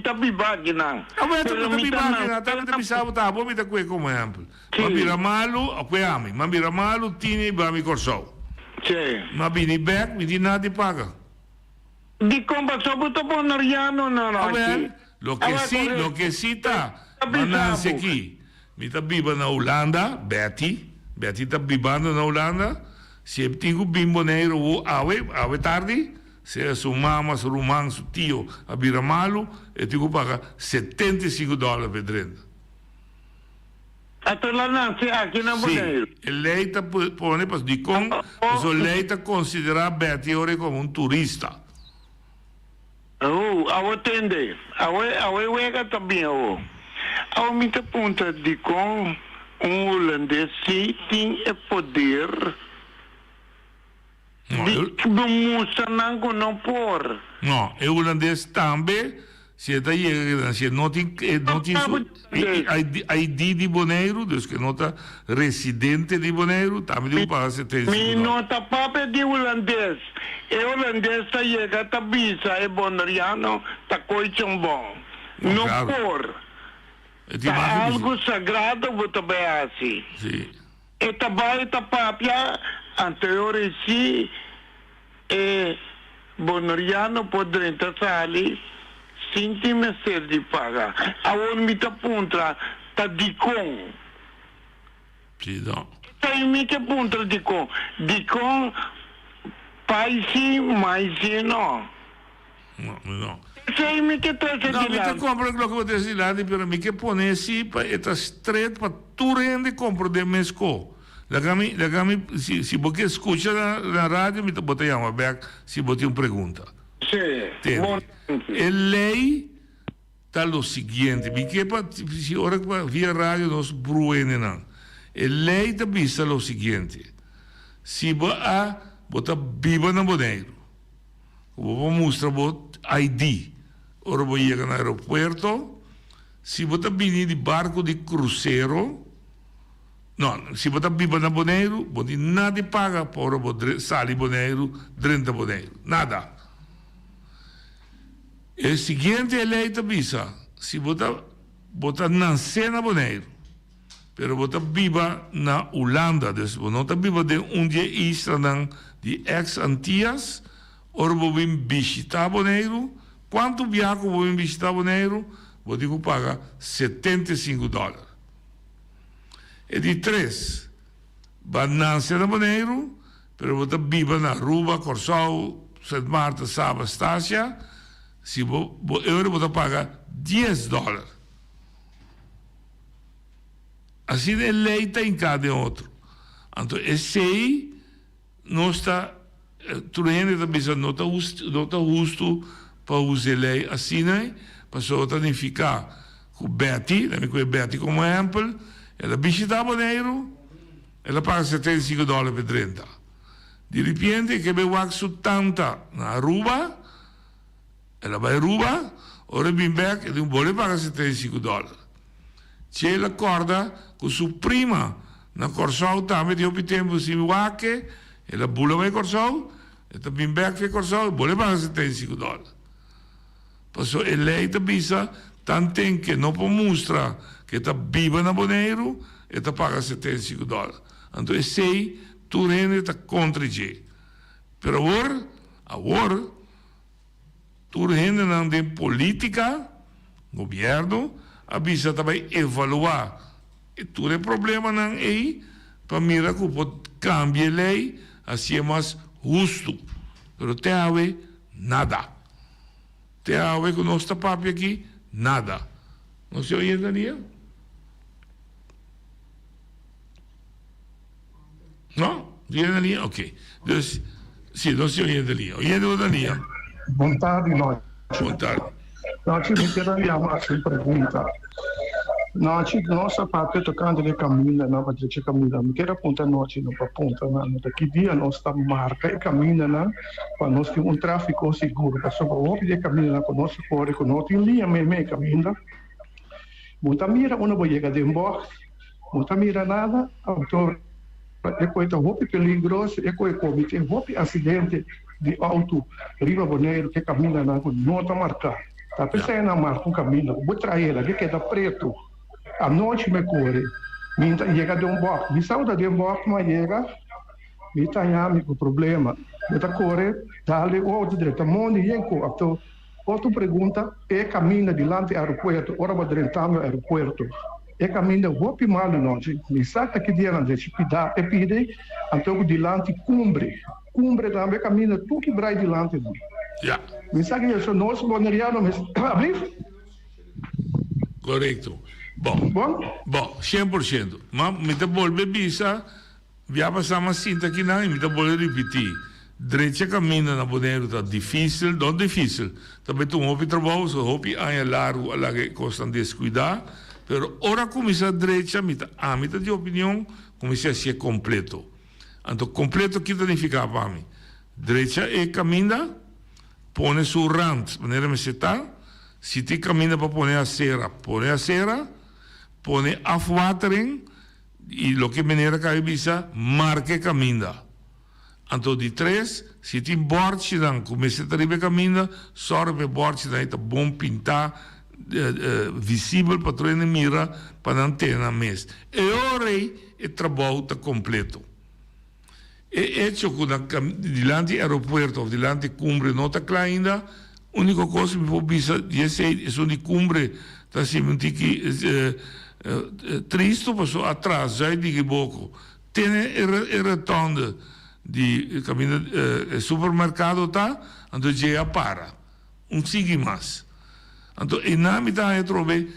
ta bibagi na. Ma tu mi bibagi na, tu mi pensavo ta, mi ta que come amplo. Ma bira malo, que ami, ma bira malo tini ba mi Corsau. Sì. Ma bini back, mi di nada paga. Di comba sabuto bonoriano no. Lo che si sta mandanse qui. Mi ta biba na Holanda, Betty ta bibando na Holanda. Se tinha bimbo negro ave tarde, se su mamma, su rumang, su tio a biramalo e tinha paga $75 per 30. Até lá não, se aqui na Boneiro. E lei ta pone pas di con, so lei ta considera Betty ora come un turista. Awe tende. Awe wega também o. Awe me ta punta di con holandês sim tem poder. No, e holandês também se está se não tem ID de Boneiro, dus que não está residente de Boneiro, também deve pagar $75. Mi nota pape de holandês. E holandês está chega ta visa e bonoriano ta coichão bom. Não por. Algo sagrado vou bem assim. Sim. E tabai ta papia anteriore sì e bonoriano podrenta sali sinti messer di paga awon mi ta puntra ta dicon sì no sai mi che puntra dicon paesi maisi no sei mi che te no mi te compro lo che vuoi dire là però mi che ponesi e ta stret pa tu rende compro de mesco. La gami si porque escucha la radio mi te bottiamo back si botti un pregunta. Sì. E lei ta lo siguiente, mi che si ora via radio nos bruene nan. E lei ta vista lo siguiente. se bota biba na boneiro. Vou mostrar o ID. Ora vou chegar no aeroporto. Se bota bini de barco de cruzeiro, não, se bota biba na boneiro, bota nada paga para sair boneiro, 30 boneiro, nada. E seguinte eleita bisa, se bota nascer na boneiro, pero bota biba na Holanda, dus bota biba de dia extra de ex-Antillas, ora vou vir visitar boneiro, quanto viaco vou vir visitar boneiro, vou digo paga $75. E de 3, vai nascer na boneiro, pero bota biba na Aruba, Corsau, Sint Maarten, Saba, Estácia, se euro vou pagar $10. Assim é leita em cada outro. Então, esse aí não está treinando também, não está justo para usar lei assim, né? Para só ficar com Betty, com Betty como exemplo, ela visita boneiro, ela paga $75 per 30. De repente, che bevo su tanta na Aruba, ela vai a Aruba, ora vem back e non vuole pagare $75. C'è la corda con su prima na Corsau, também di tempo si wake, e la bulla vai Corsau, e ta vem back per Corsau, vuole pagare $75. Passo e lei ta bisa, tanto che non può mostrare che ta biba na boneiro, e ta paga $75. Então, sei, tu rende ta contra je. Pero agora, tu rende na de política, governo, avisa também evaluar. E tu é problema não aí, para mirar que pode cambiar a lei, assim é mais justo. Pero te ave nada. Te ave com nosso papo aqui, nada. Não se oye, Daniel? No? Viene da linha? Ok. Dus, sì, non si oye da linha. Oye da linha? Boa tarde, nós. Boa tarde. Nós queremos fazer uma pergunta. Nossa parte tocando de caminho, não vai dizer caminho. Me quero apontar nós, não para apontar nada. Daqui dia nós estamos marca e caminho, não, para nós ter um tráfego seguro. Para só o de caminho, com nosso corre, com nós em linha meio caminho. Muita mira, uma vai chegar de embora. Muita mira nada, autor. É coisa muito perigosa, é coisa comite, muito acidente de auto, riba boneiro que caminha na nota marcar. Tá pensando na marca um caminho, vou trair ela, que é preto. A noite me corre, me chega de bloco, me saúde de bloco, mas chega, me tá com problema, me tá corre, dá-lhe o outro direito, monte e enco, então outra pergunta é caminho diante do aeroporto, ora vou diretar no aeroporto. E caminho muito mal longe. Me saca que dia não deixa pedar e pede, então dilante cumbre também caminho tu que vai dilante não. Ja. Me saca que isso nós boneriano me abrir. Correto. Bom, 100%. Mas me te volve bisa, via passar cinta aqui não, me te volve repetir. Direita caminho na boneiro tá difícil, não difícil. Também tu houve trabalho, so houve aí largo, lá que costam descuidar. Pero ora comincia a derecha, a mitad de opinión, comincia a ser completo. Entonces, completo, ¿qué significa para mí? Derecha es camina, pone su rant, manera me está. Si te camina para poner a cera, pone afwatering, y lo que manera que avisa, marque camina. Entonces, de 3, si te borchi dan, comincia a arriba camina, sorbe borchi dan, está bom pintar, visível para tu mira para não ter na mesa. E ora o trabalho está completo. E hecho que dilante do aeroporto ou dilante da cumbre não está claro ainda, a única coisa que me pode dizer é uma cumbre está assim um tique triste, porque atrás já digo pouco tem o retorno de caminho supermercado tá, então já para sigue mais. Então, e na mitad eu trovei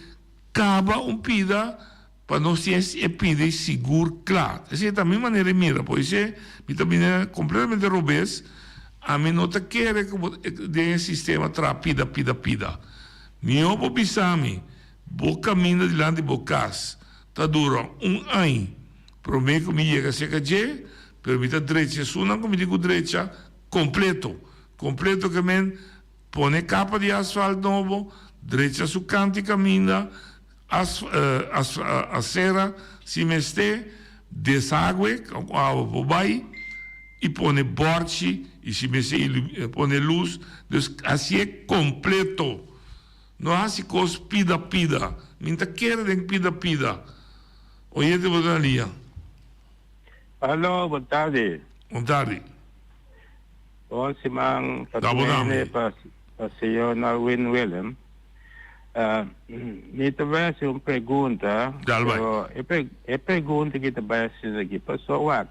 caba pida para nós ter pida seguro claro. Essa é a mesma maneira mira, pois é, me também é completamente robês, a mim não te quer de um sistema pida. Meu vou pensar-me, vou caminhar diante do casa, tá duro ano, prometo que me chega a seca, permite direita, sunan como digo direita, completo que men pone capa de asfalto novo, direita su canti cammina, acera, si meste, desagüe, água por baixo, e pone borche, e si meste pone luz, assim é completo. Não há se cos pida. Minta querem pida. Oye, de boa linha. Alô, boa tarde. Boa tarde. Bom, Simang, patrulha para o senhor Narwin Willem. Me talvez uma pergunta. É pergunta que talvez aqui. Pessoal,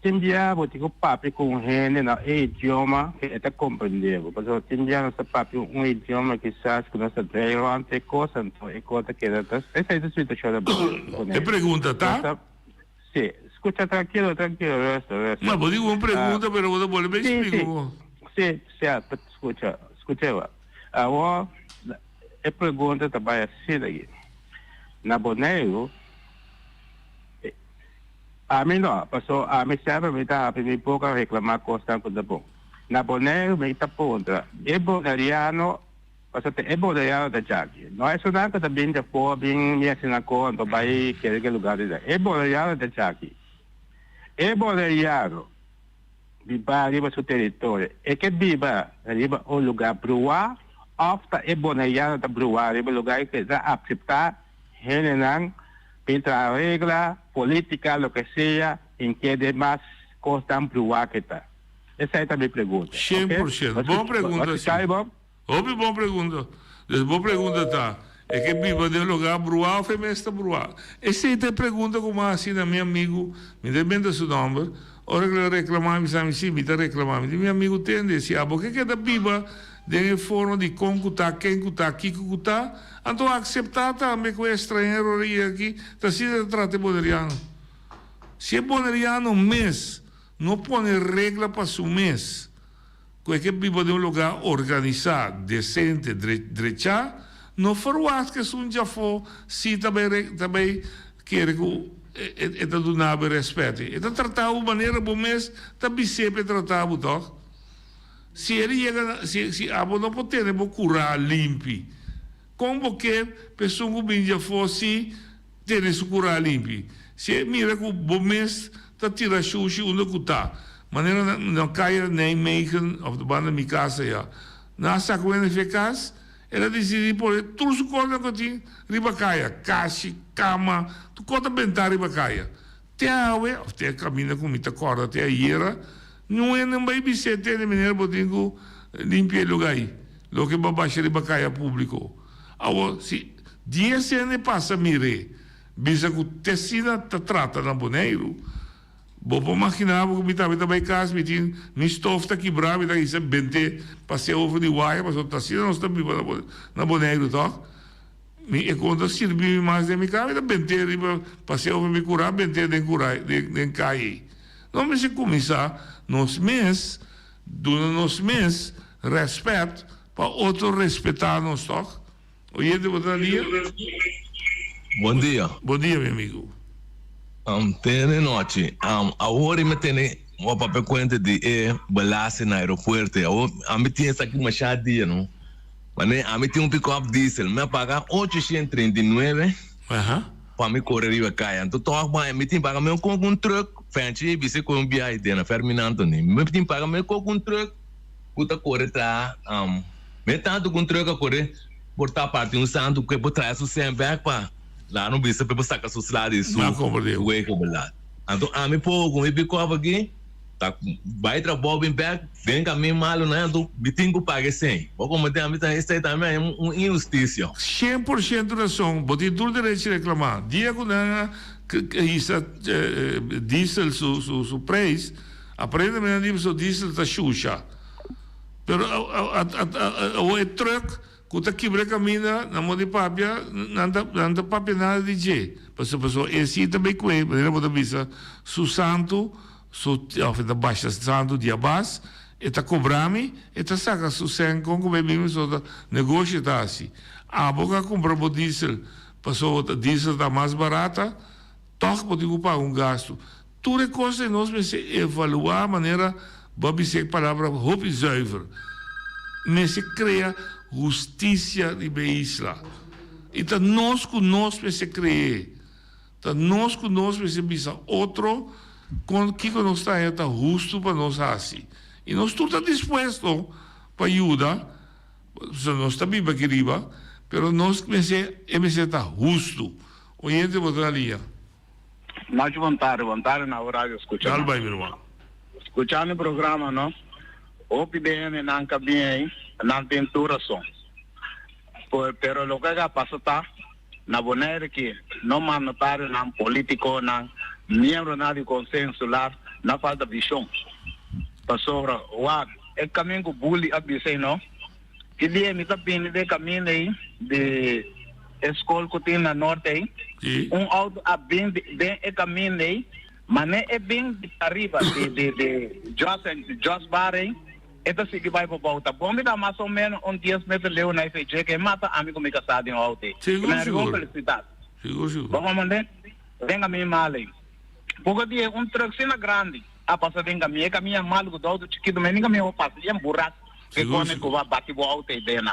tinha botico papi com gente na idioma que é compreendível. Pessoal, tinha nossa papi idioma que sabe que nossa treino é coisa, então é coisa que essa é a situação da boa. É pergunta, tá? Sim. Escucha, tranquilo, resto. Ma vos digo una pregunta, pero vos vuelve a explicar. Sí, escucha. Agora, a pergunta também é assim aqui. Na Bonaire, a mim não, passou, a mim sempre me está a primeira pouca reclamar constante da bom. Na Bonaire, me está ponta. É bonariano, passou é bonariano da Jackie. Não é só nada que também já for bem me assinar com, então vai querer lugar de é bonariano da Jackie. É bonariano, viva arriba seu território. É que viva arriba o lugar bruar, ofta é bonariano da bruar, arriba lugar que já aceitar, generando, pintar regra, política, lo que seja, em que demais constam bruar que está. Essa é a minha pergunta. 100%. Okay? Boa pergunta. Óbvio, boa pergunta. Boa pergunta, tá? É que viva de lugar bruar ou femesta bruar. Essa é a pergunta como assim, na meu amigo, me depende seu nome, ora que reclamar, me está reclamando. Meu amigo tende a dizer, porque que é da viva de forma de concutar, quem cutar, que cutar, então aceitar também que o estrangeiro aqui, está sendo tratado boneriano. Se é boneriano mês, não põe regra para seu mês, que viva de lugar organizado, decente, direito, não forward que um já for, se também quer que é donar respeito. Então tratar de maneira bom mês, também sempre tratar o toque. Se ele chega, se a não pode ter, vou curar limpo. Como que pessoa que já fosse ter esse curar limpo? Se mira que o bom mês está tirando xuxi onde que está. Maneira não caia nem meigen of de banda minha casa já. Na sacola eficaz, ela decidiu por tudo o corda que tinha riba caia, caixa, cama, tu conta bentar riba caia. Até a até caminha com muita corda até a ira. Não é nem bem bicete de maneira botinho limpar o lugar aí. Lo que vai baixar riba caia público. Agora, se 10 anos passa mire, bisa que o tecida trata na Bonaire. Vou imaginar que me estava também casa, me tinha minha estofa está quebrada, me está bente, passei over de waia, mas o tecida não está viva na Bonaire, tá? E quando serviu mais de minha casa, me bente, passei over me curar, bente de curar, de cair. Não me se começar nos meses, durante nos meses, respeito para outro respeitar nos toque. Oye, de boa dia. Bom dia. Bom dia, meu amigo. Tene noite. Agora me tem uma papel conta de balança no aeroporto. A mim tinha essa aqui uma chadia, não? Mas a mim tinha pick-up diesel. Me paga 839 para me correr e cair. Então, a mim tinha paga com um truck. Fancy, bise com um BID na Ferdinando. Me tinha paga com um truck. Puta correr tá. Me tanto com truck a correr. Portar parte um santo que por trás o sempre para lá no bisa para sacar seus lados não compreendo o eco lá então a mim pouco me bicova aqui tá vai trabalhar bem back vem caminho malo né então me tenho que pagar sem pouco me tem a mim está também uma injustiça 100% razão pode tudo direito de reclamar dia que isso diesel su preço aprende a me dizer diesel tá xuxa pero o truck Kuta kibre camina na mão de papia, nanda papia nada de je. Pessoa esse também que maneira boa vista, su santo, da baixa santo de abas, eta cobrami, eta saca su sen com como bem so negócio tá assim. A boca compra o diesel, passou diesel tá mais barata, toque pode ocupar gasto. Tudo coisa nós me se evaluar a maneira, babi se palavra hoop zuiver. Me se cria justiça de beisla. Então nós com nós me se cria. Então nós com nós me se bisa outro com que nós está justo para nós assim. E nós tudo disposto para ajudar. Se nós está bem para que riba, pero nós me se está justo. Oyente votaria. Nós vontade na horário escuchar. Calma aí, meu irmão. Escuchando o programa, não? O PDM não cabe não tem duração. Pero lo que passa tá na boneira que não mandaram não político não membro na de consenso lá na falta de visão. Passou o é caminho que bully abisei não. Que dia me tá vindo de caminho aí de escola que tem na norte aí. Auto a bem é caminho aí, mas não é bem de arriba de Jos Bar aí. Então se que vai para volta. Bom, me dá mais ou menos 10 metros leu na FG que mata amigo me casado em auto. Seguro. Felicidade. Seguro. Vamos mandar. Venga me mal aí. Porque dia truck grande. A passar venga me é caminho mal do auto chiquito, mas ninguém me vai passar em buraco. Que quando que vai bater o auto aí dentro.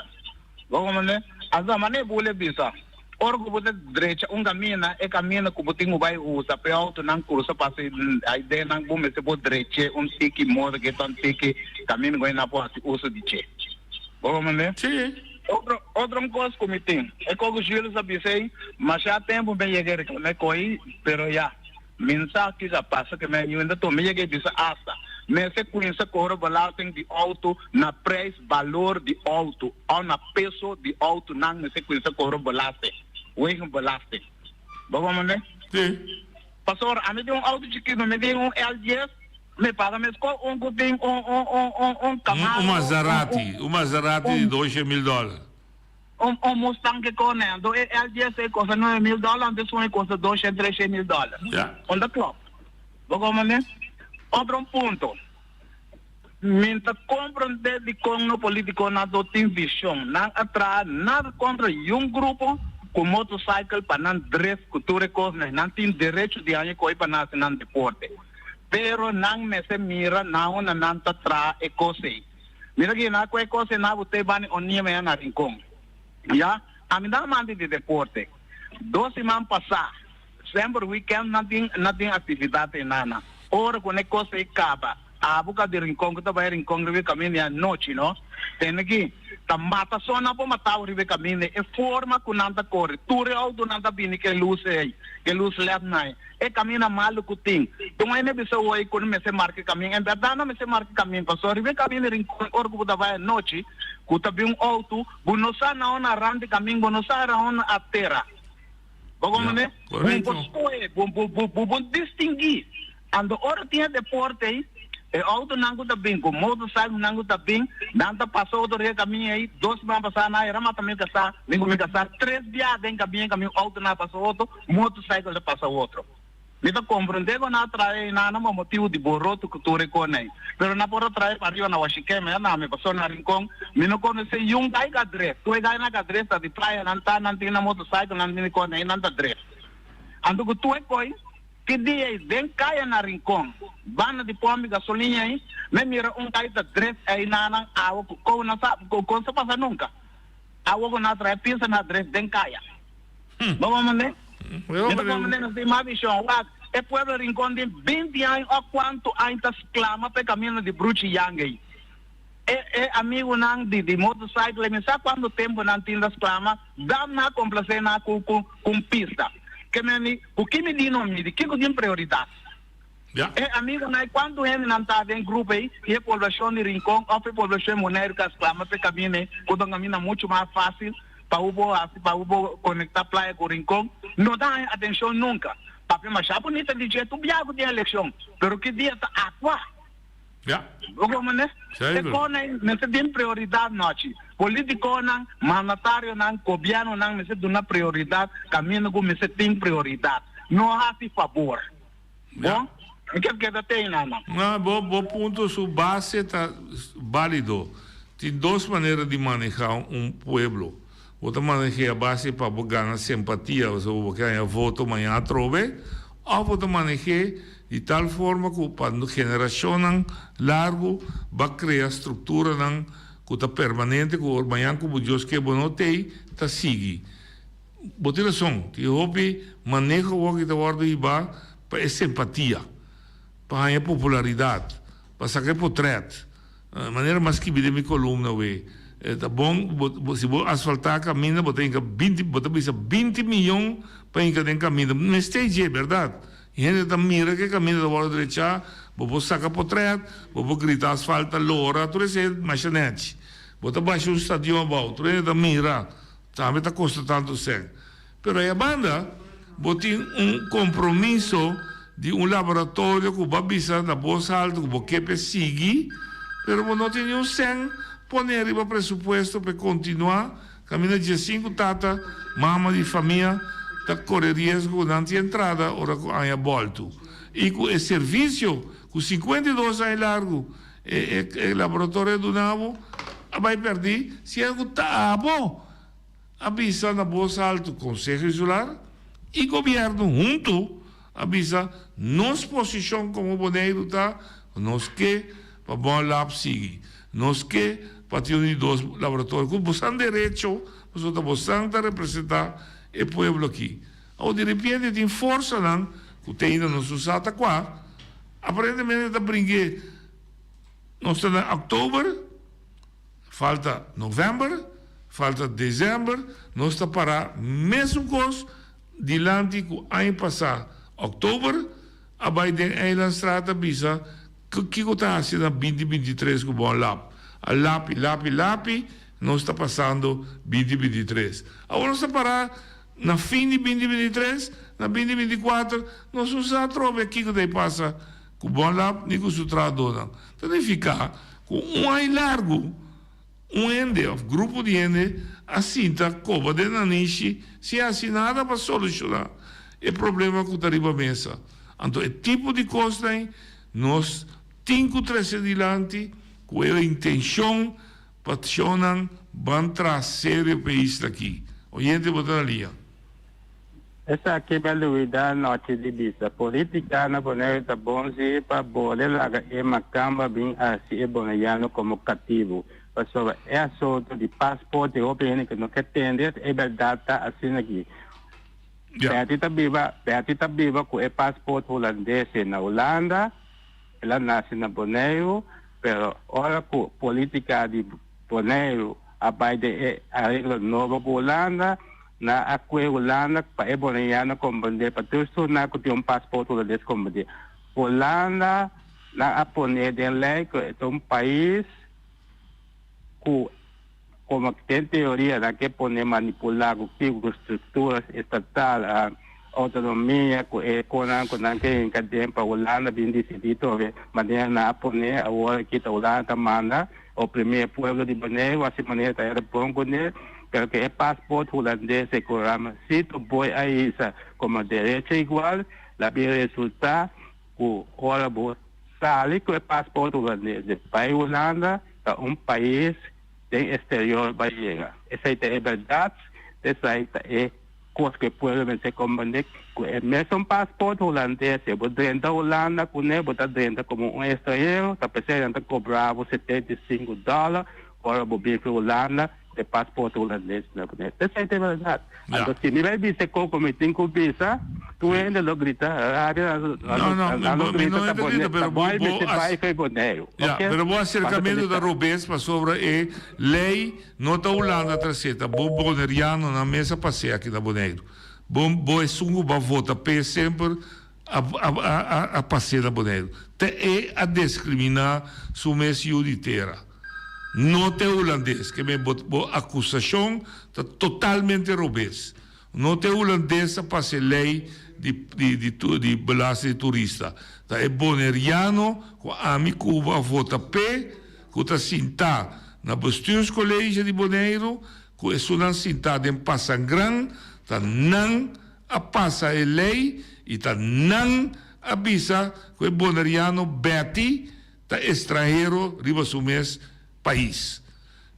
Vamos mandar. Asa mané bule bisa. Orgo bote direita caminho é caminho que botinho vai usar para auto não curso passa aí dentro não bom se bote direita tiki modo que tão tiki caminho vai na porta uso de che. Vamos ver? Sim. Outro coisa que tem é que os juros abisei, mas já tempo bem chegar que me coi, pero já mensagem que já passa que me ainda tô me cheguei bisa asa. Mas se conhece corre balanço de auto na preço valor de auto ou na peso de auto não se conhece corre balanço. Wegen belasting. Waarom niet? Sim. Pastor, a mim tem auto chiquito, me tem L10, me paga me escola tem Camaro. Maserati de $200,000. Mustang que correndo, L10 custa $9,000, depois custa $200,000, $300,000. Ja. On the clock. Waarom niet? Outro ponto. Minta compram de com político na do tem visão, não atrás nada contra grupo com motorcycle para não drift, cultura coisa, não tem direito de anhar coi para não deporte. Pero não me se mira, não tá tra e coisa. Mira que na coi coisa na você bani onia me na rincon. Já, a mim dá mande de deporte. 2 semanas passar, sempre weekend não tem atividade nada. Ora quando coisa acaba, a boca de rincon que tá vai rincon de caminho à noite, não? Tem aqui mata só na para matar o ribe caminho é forma que não tá corre tudo auto não tá bem que luz leva não é caminho malo que tem então aí me só aí quando me se marca caminho em verdade não me se marca caminho passou ribe caminho rincon orgo da vai noite que tá bem auto bonosa não na rande caminho bonosa não a terra vamos né bom distinguir ando hora tinha deporte aí auto nangu tá bem, com motorcycle nangu tá bem, nanta passou outro dia caminho aí, 2 semanas passar na era também casar, nem comigo casar, 3 dias tem caminho, auto não passou outro, motorcycle já passou outro. Então compreender que não trai nada motivo de borroto que tu reconhece, pero na por trai para arriba na Washington, na me passou na rincon, me não conhece gai cadre, tu gai na cadre tá de praia, não tem na motorcycle, não tem conhece, não tá dre. Ando que tu é coi que dia den caia na rincon bana de pombe gasolina aí me mira cai da dress aí na água com na com se passa nunca água na trai pensa na dress den caia vamos mandar vamos mandar na cima bichão é pueblo rincon de 20 anos ou quanto ainda clama para caminho de bruxi yang aí é amigo não de motorcycle me sabe quanto tempo não tem das clama dá na complacer na com pista que o que me diz não me diz, que tem prioridade. É amigo, né? Quando ele não está em grupo aí, e a população de Rincon, ou a população monetária que exclama, para caminho, quando a caminho é muito mais fácil, para o conectar praia com o Rincon, não dá atenção nunca. Papi, mas já bonita de jeito, o biago de eleição, pero que dia está aqua. Como né? Não tem prioridade, não. Político não, mandatário não, governo não, mas tem uma prioridade, caminho como você tem prioridade. Não há favor. Bom? O que tem, não? Bom ponto, sua base está válido. Tem 2 maneiras de manejar pueblo. Você maneja a base para ganhar simpatia, ou ganhar voto amanhã trove, ou você maneja de tal forma que para geração largo vai criar estrutura que está permanente, que o amanhã como Deus que não tem, está sigue. Botelha som, que houve manejo o que está ordem para a simpatia, para a popularidade, para sacar portrait, maneira mais que vide minha coluna, tá bom, se você asfaltar a caminho, você tem 20 milhões para ir em caminho, não stage é verdade. E a gente mira que caminho da borda direita, você saca portrait, você grita asfalta, lora, tudo isso é machinete. Você baixa o estadião abaixo, você mira, sabe, está custando tanto sangue. Pero a banda, você tem compromisso de laboratório que vai avisar na bolsa alta, que você quer seguir, pero não tem nenhum sangue, poner arriba presupuesto para continuar, caminho dia 5, tata, mama de família, da correr risco de não ter entrada, ora a volta. E com o serviço, com 52 anos largo, o laboratório do Nabo, vai perder, se algo está bom, avisa na bolsa alta, Conselho Insular e governo junto, avisa nos posição como Bonaire está, nós que para bom lab seguir, nós que para ter dois laboratórios, com você direito, você está representar o povo aqui. Ou de repente tem força não, que ainda não se usa até qua, aparentemente está brinquedo, nós estamos em outubro, falta novembro, falta dezembro, nós estamos para mesmo coisa dilante que o ano passado, outubro, a Biden Island Strata bisa que está fazendo em 2023 com o bom LAP. A LAP, nós está passando 2023. Agora nós estamos para na fim de 2023, na 2024, nós usamos trove aqui que daí passa com o bom LAP, nem com o sutrador. Então, tem que ficar com um ano largo, um ende, grupo de ende, assim, tá, cova de naniche, se é assinada para solucionar o problema que está arriba a mesa. Então, é tipo de coisa aí, nós temos que trazer adiante com a intenção para que vão trazer o país daqui. O gente botar ali. Essa aqui é a dúvida noite de vista. Política na Bonaire está bom se para boler laga e macamba bem assim é bonaiano como cativo. Pessoal, é assunto de passaporte europeu que não quer entender é verdade assim aqui. Berti tá viva com o passaporte holandês na Holanda, ela nasce na Bonaire, pero ora com política de Bonaire, a Biden a regra nova com Holanda, na aqui Holanda para é bonaiano compreender para tudo na que tem passaporte holandês compreender. Holanda na a poner de lei que é país que como tem teoria da que pode manipular o tipo de estruturas estatal, a autonomia, com que em cadeia para a Holanda bem decidido, maneira na poner agora que a Holanda manda o primeiro povo de Bonaire, assim maneira está bom com ele, porque é passaporte holandês e programa. Se tu põe aí como direito igual, lá vai resultar que ora sai com o passaporte holandês. O país Holanda é país tem exterior vai chegar. Essa é a verdade, essa é coisa que pode ser compreender. É mesmo passaporte holandês, se você entra na Holanda, você entra como estrangeiro, está pensando cobrar $75, agora você vem Holanda, é passaporte holandês. Essa é a verdade. Então, se não vai ser como tem que visa, tu ainda não grita, não grita, pero o acercamento da Robespa sobre a lei não da Holanda traceta, bom boneriano na mesa passei aqui na Bonaire. Bom é sungo ba vota pe sempre a passeio na Bonaire. É a discriminar su mesi juditeira. Não tem holandês, que me acusação está totalmente robês. Não tem holandês para ser lei de belasta de turista. Tá, é boneriano, com a mi Cuba vota P, que está sentado na Bestuurs College de Bonaire, que é uma sentada em Passangran, tá não a passa a lei e tá não avisa que é boneriano Betty, tá estrangeiro, riba su mês país.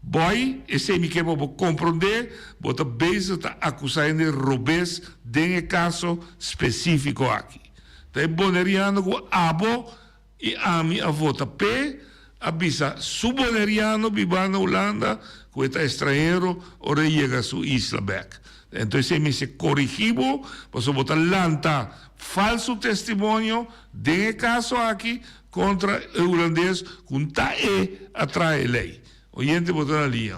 Boy, esse me que vou compreender, bota base está acusando de robês de caso específico aqui. Tá boneriano com abo e ami a vota P, abisa suboneriano biba na Holanda, com eta estrangeiro, ora chega su isla back. Então, se corrigivo, posso botar lanta falso testemunho, de caso aqui, contra o holandês, com tae atrai lei. Oyente botar na linha.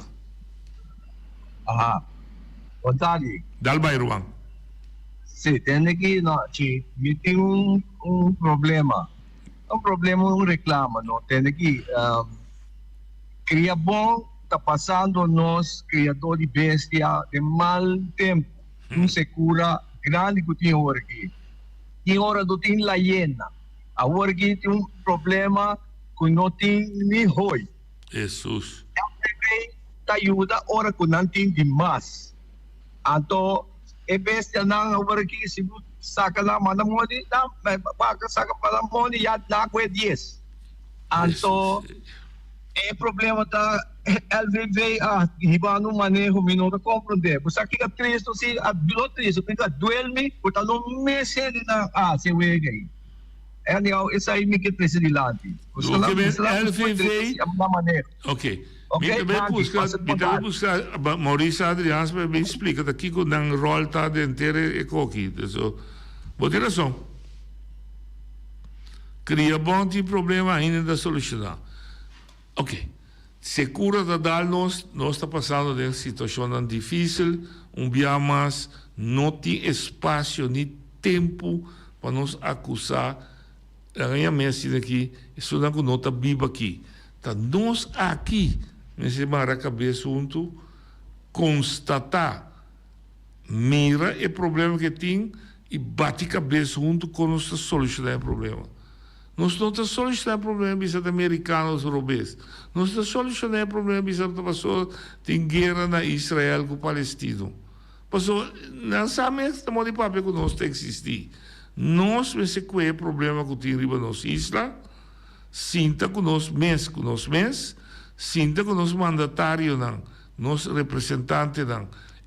Aha. Otali. Dal Bayruan. Sì, tiene che no, mi tengo un problema. Un problema, un reclamo, no? Tiene che cria bom está passando nós criadores de bestia de mal tempo. Não se cura grande que tem hora aqui. Tem hora do tem la hiena. A hora aqui tem um problema que não tem nem roi. Jesus. Te ajuda hora que não tem demais. Então, e bestia não hora aqui se saca na mão moni, saca para moni já dá com 10. Então, é problema da LVV hibano manejo minuto compreender. Você aqui que triste se a bilotriz, porque duelme, porque não me sede na se wege. É legal, isso aí me que triste de lá. O que vem LVV da maneira. Ok. Me também buscar Maurício Adriano para me explicar daqui que o rol tá dentro e coqui. Então, vou ter razão. Cria bom tem problema ainda da solucionar. Ok. Se cura da dar nós está passando de uma situação difícil, dia mais não tem espaço nem tempo para nos acusar. A minha mensagem aqui, isso não é nota viva aqui. Tá nós aqui, nesse semana a cabeça junto, constatar, mira o problema que tem e bate a cabeça junto com nós solucionar o problema. Nós não estamos solucionando o problema dos americanos europeus. Nós estamos solucionando o problema das pessoas que têm guerra na Israel com o Palestino. Passou, não sabemos que de papel que nós temos que existir. Nós, mas qual é o problema que tem na nossa isla, sinta com nós mesmos, sinta com nós mandatário, nós representantes,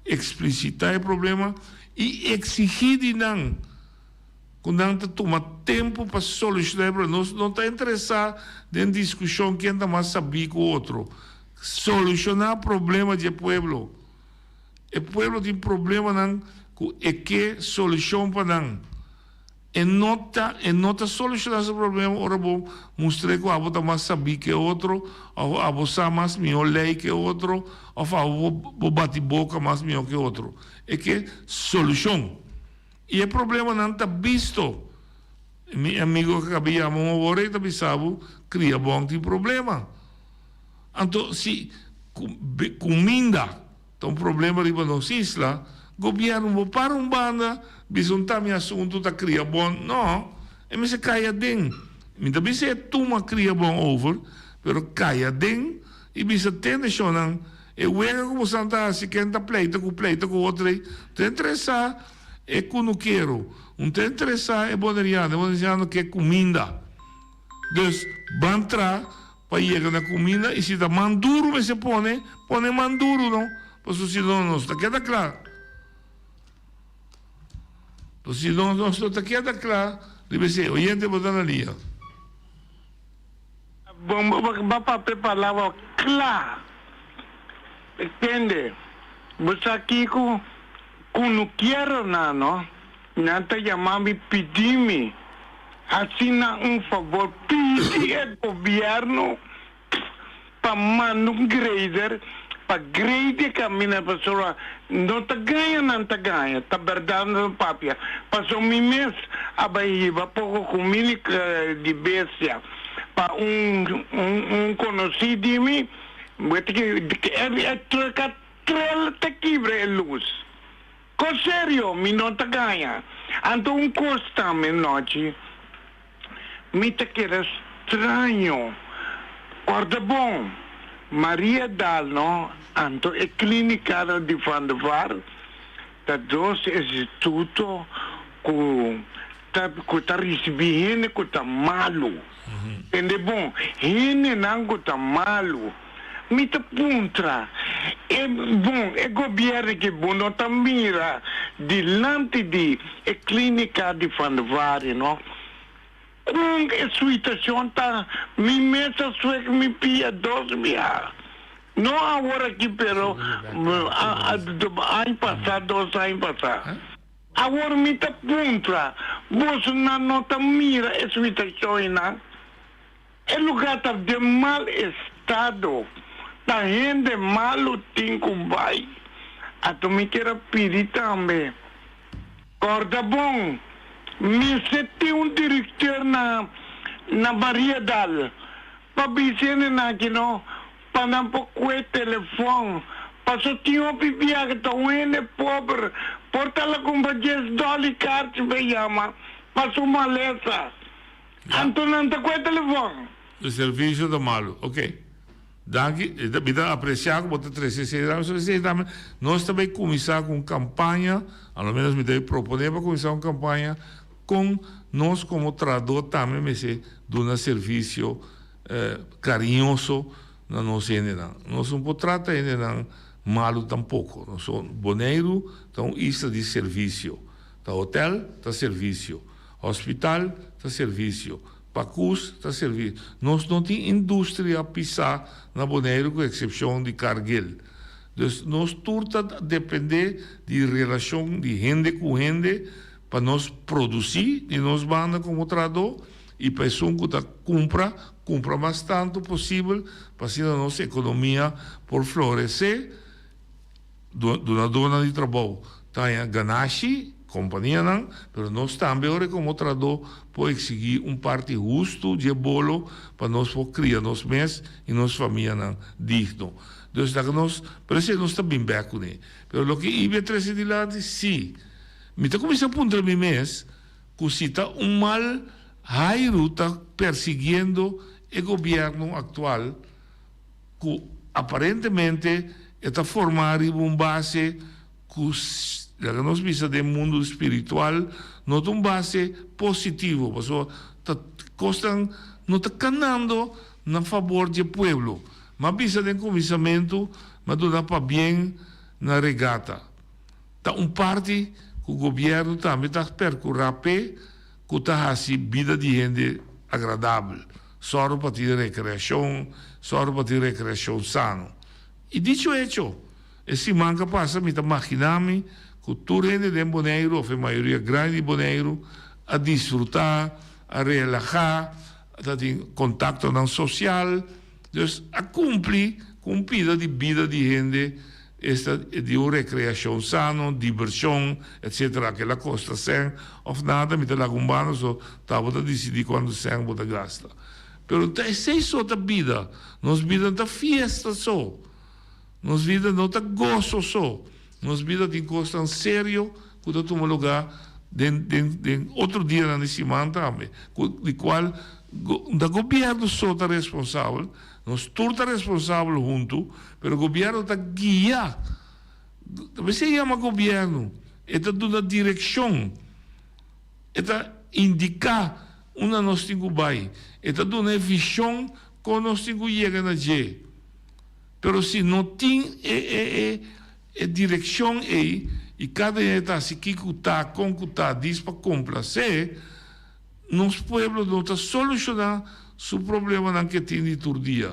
explicitar o problema e exigir de nós. Quando a gente toma tempo para solucionar, nós não está interessado em discussão quem está mais sabia que o outro. Solucionar o problema do povo. O povo tem problema e que solução para nós. E não está solucionando esse problema, ora vou mostrar que a você mais sabia que o outro, ou a você mais melhor lei que o outro, ou a você bate boca mais melhor que o outro. É que solução. E o problema não está visto. Meu amigo que acabei de agora está pensando, cria bom tem problema. Então, se comida tem um problema de nossa isla, o governo vai para banda, bisontar meu assunto está cria bom. Não, me se caia dentro. Me também se toma cria bom over, mas caia dentro e bisa tende chonan. E wega como santa se quenta pleito com outro, te interessa é que não quero. Não te interessa é boneriano que é comida. Então, vai entrar para chegar na comida e se dá manduro, mas se põe manduro, não? Porque se não está queda claro. Porque se não está queda claro, deve ser, oyente, botar na linha. Vamos para palavra clara. Entende? Você aqui com não quero não te chamar me pedir-me assina favor, pedir ao governo para mandar grader para grader que a minha pessoa não te ganha, tá verdade no papel. Passou mês a barriga pouco comida de bestia para conhecido de mim, que é trocar te quebra a luz. Com sério, me não te ganha. Então, custa me noite, me te quer estranho. Corda bom, Maria Dalno, então é clínica de Vandevar, da doce instituto, que está recebendo, que está malo. Entende bom? Hine não está malo. mi te puntra. E bom, e governo che buono mira di lanti di e clinica di Fanvari, no? Un situazione ta mi messa su e mi pia dos mia. No agora aqui pero ano passado, 2 anos passado. Agora me te puntra. Você não te mira a situação, não? É lugar de mal estado. Da gente malo tem que vai. A tu me quer pedir também. Corda bom. Me senti diretor na variedade. Para dizer que não, para não pôr telefone. Para só tinha um pipia que está pobre. Porta la compra $10 cartas me llama. Para uma lesa. Então não te cuesta telefone. O serviço do malo, ok. Danke, vida apreciar como te 360 também. Nós também começar com campanha, ao menos me deve proponer para começar uma campanha com nós como tradutor também, me se dando serviço carinhoso na nossa ainda. Nós não podemos tratar ainda malo tampouco. Nós somos boneiro, então isso de serviço. Tá hotel, tá serviço. Hospital, tá serviço. Pacus está serviço. Nós não temos indústria a pisar na Bonaire, com exceção de Cargill. Então, nós tudo depende de relação de gente com gente para nós produzir e nós banda como tradutor e para isso que compra mais tanto possível para que a nossa economia por florescer na dona de trabalho. Tem Ganache, companhia não, mas nós também agora como tradutor pode exigir parte justo de bolo para nós criar nós mesmos e nossa família não digno. Então, nós, por isso nós estamos bem com ele. Mas o que ibe trazer de lá, sim. Me está começando a apontar mim mesmo que se está mal Jairo está perseguindo o governo atual que aparentemente está formando uma base que nós vimos do mundo espiritual não é uma base positiva, porque não está canando na favor do povo, mas visa de começamento, mas não dá para bem na regata. Está parte que o governo também está percorrendo que está fazendo vida de gente agradável, só para ter recreação, sana. E dicho hecho, esse manca passa, me está imaginando que toda gente de Bonaire, ou a maioria grande de Bonaire, a desfrutar, a relaxar, a ter contato social, então, a cumprir com vida de gente, esta de recreação sana, diversão, etc. Aquela costa sem, ou nada, me está lá com banda, só estava a decidir quando sem vou gastar. Pero essa é só a vida, nossa vida não é festa só, nossa vida não é gozo só. Nós vida tem coisa sério que está tomando lugar de outro dia na semana também, de qual o governo só está responsável, nós todos estamos responsáveis juntos, mas o governo está guiando. Talvez se chama governo, está dando direção, está indicar onde nós temos que ir, está dando visão como nós temos que chegar na G. Mas se não tem direção e cada um está se quicutar, concutar, diz para complacer, nosso povo não está solucionando o problema que tem de todo dia.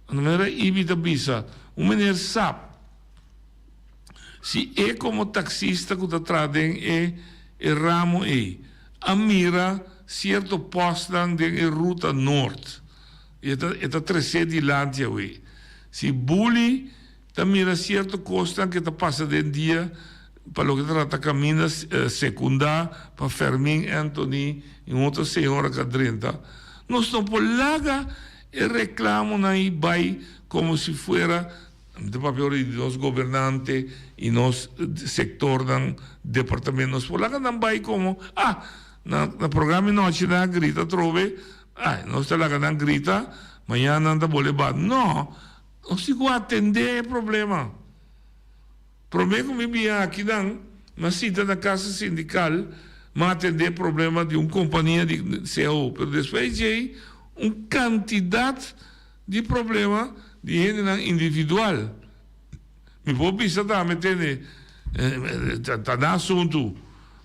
A maneira evita bisa, o menino sabe, se é como taxista que está trazendo é ramo a mira certo posto na ruta norte, e está trazendo de lante aí. Se bully também era certo costa que está passando de dia para o que trata caminho secundário para Fermin Anthony e outra senhora que 30. Nós não podemos e reclamam aí vai como se fuera de papel de nós governantes e nós sector do departamento. Nós podemos não vai como no programa noite na grita trove, nós está lá na grita, amanhã não está bolebado. Não. Não se atender o problema. O problema que me via aqui na cita da casa sindical, mas atender o problema de uma companhia de CEO. Mas depois de uma quantidade de problemas di gente individual. Mi può pensare da mettere da assunto,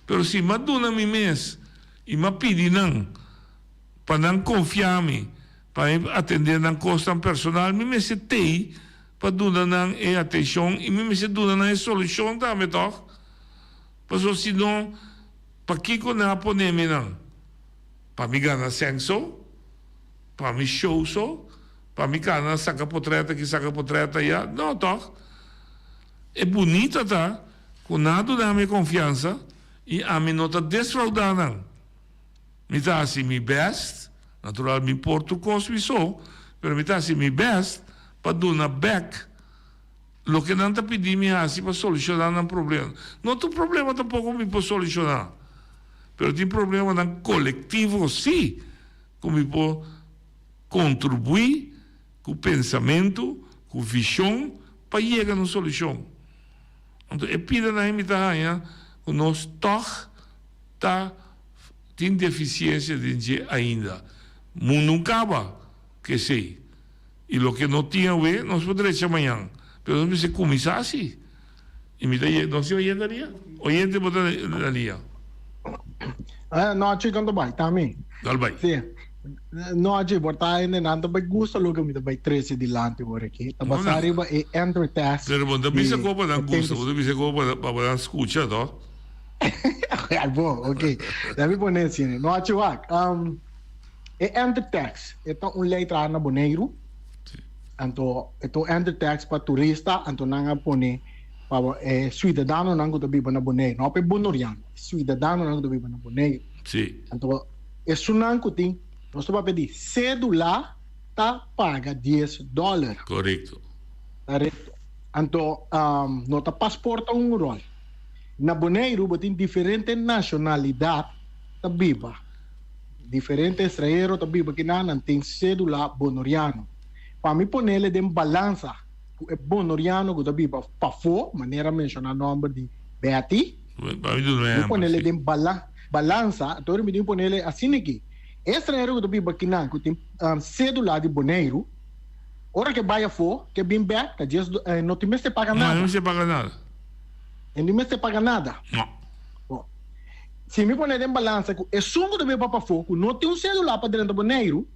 però se mi dona mi mes, e mi pidi non, per non confiarmi, per attendere una cosa personale, mi messe te, per dare attenzione, e mi messe dare soluzione da me toch. Perché se no, per chi con la ponemi non, per mi gana senso, per mi show so, per mi gana sacca potreta, chi sacca potreta, ja, no toch. È bonita ta, con nada da mia confianza, e a me nota desfraudana. Mi tassi mi best, naturalmente mi porto così so, però mi tassi mi best, per dare back, lo che non ti pedi mi hasi per soluzionare un problema. Non tu problema tampoco mi può soluzionare, però il problema è un collettivo, sì, come può contribuire con pensamento, con visione, per arrivare a una soluzione. E pide na imita que nós toch tem deficiência de ainda. Mundo não acaba, que sei. E o que não tinha ver, nós poderíamos amanhã. Pero não se começar assim. Imita não se oyendaria? Oyente botaria. No, ci canto vai, também. Dal vai. Sì. No, oggi portare in nanto per gusto lo che mi da 13 di lanti ora che la passare e enter task. Però da bisa copa da gusto, da bisa copa para escuchar, no? Ok. Deve ponersi. No, oggi va. E enter tax, ito un letra na boneiro. Anto ito enter tax pa turista, anto nanga pone pa cidadano nango to biba na boneiro. No, pe bonoriano. Cidadano nango to biba na boneiro. Sì. Anto e sunanco ting nós vamos pedir cédula tá paga $10. Correto. Correto. Então, nota passaporte rol. Na Bonaire, tem diferente nacionalidade da biba. Diferente estrangeiro da biba que não tem cédula bonoriano. Para me pôr ele de balança, é bonoriano que da biba para fora, maneira mencionar o nome de Betty. Me pôr ele de balança, então me pôr ele assim aqui. Estrangeiro que biba que não tem cédula de Bonaire, ora que vai fora, que bem back, não tem mais se paga nada. Não se paga nada. Não mais se paga nada. Não. Se me põe em balança, é sungo de biba para fora, não tem cédula para dentro do Bonaire,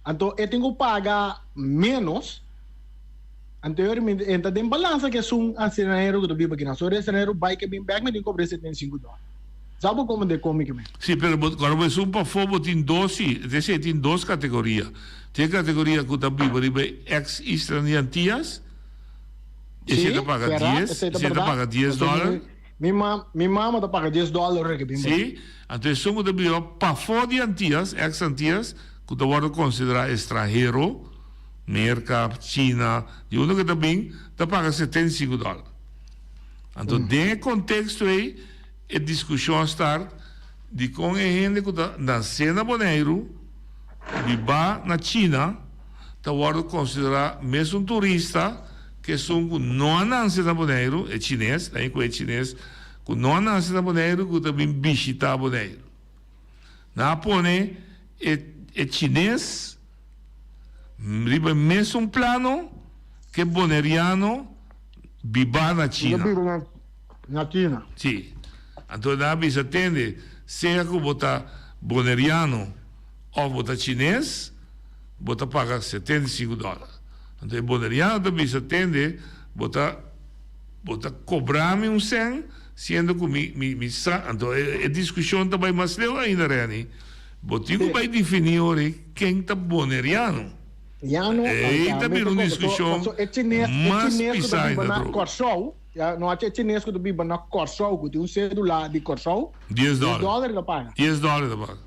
então eu tenho que pagar menos. Anteriormente, entra em balança que é um estrangeiro que biba que não, só estrangeiro vai que bem back, me tem que cobrar $75. Sabe como de comigo mesmo? Sim, mas quando você para fora tem duas categorias. Tem a categoria que está viva ex-estranheiros, e você paga 10, você paga $10. Minha mama paga $10. Sim, então são de viva para fora de Antillas, ex-Antillas, que está considerado estrangeiro, América, China, e uno que também paga $75. Então, nesse contexto aí, a discussão está de como a gente que está nascendo na Bonaire, vive na China, está considerado mesmo um turista que são não nasce na Bonaire, é chinês, aí que é chinês, que não nasce na Bonaire, que também visita a Bonaire. Na Pone é chinês, vive mesmo plano que bonaeriano vive na China. Na China. Sim. Então, na bisa atende, seja que você bonaeriano ou você chinês, você paga $75. Então, bonaeriano da bisa atende, você cobrar-me um 100, sendo que então, a discussão também mais leu ainda, Reni. Você vai definir quem está bonaeriano. E também uma discussão mais pisada. Não há chinês que vive na Corsol, que tem cédula de Corsol. $10 da paga. $10 da paga.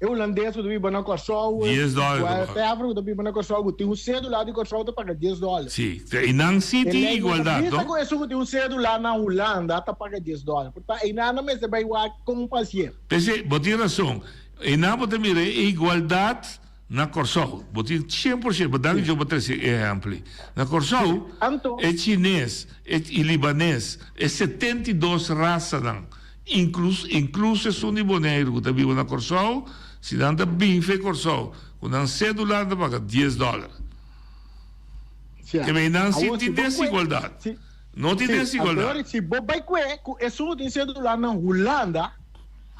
E o holandês que vive na Corsol. $10 da paga. O Évora que vive na Corsol, que tem cédula de Corsol, da paga $10. Sim, e não se tem igualdade. Se você que tem cédula na Holanda, da paga $10. Portanto, e não me se vai como paciente. Você tem razão. E não pode mirar igualdade na Corsol, botar 100%, vou dar um exemplo. Na Corsol, é chinês, é libanês, é 72 raças, incluso são de Bonaire, que vive na Corsol, se não está bem feito Corsol, quando não cédula, paga $10. Que me dan si tem desigualdade. Não tem desigualdade. Agora, se bobai é só tem celular na Holanda,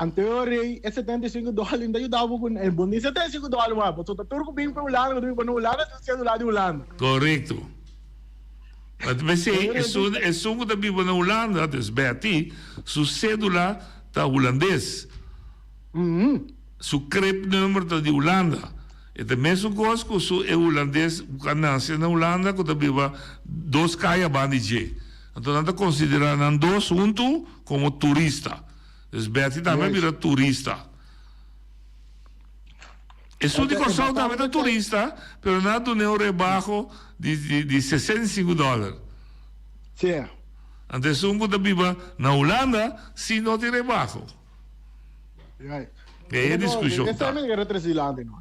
anterior é $75 ainda ajudava com é bom $75 mas você tá tudo bem para Holanda, para Holanda tem celular de Holanda. Correto. Mas é só que vive na Holanda, desbeti, su cédula tá holandês. Su crepe número tá de Holanda. É a mesma coisa que o holandês, que nasce na Holanda, que vive 2 caia bandije. Então, nós consideramos dois juntos como turista. Desbeti também vira turista. Isso de coração também é turista, mas nada do euro rebaixo de $65. Sim. Então, um que vive na Holanda, se não tem rebaixo. Tem discussão.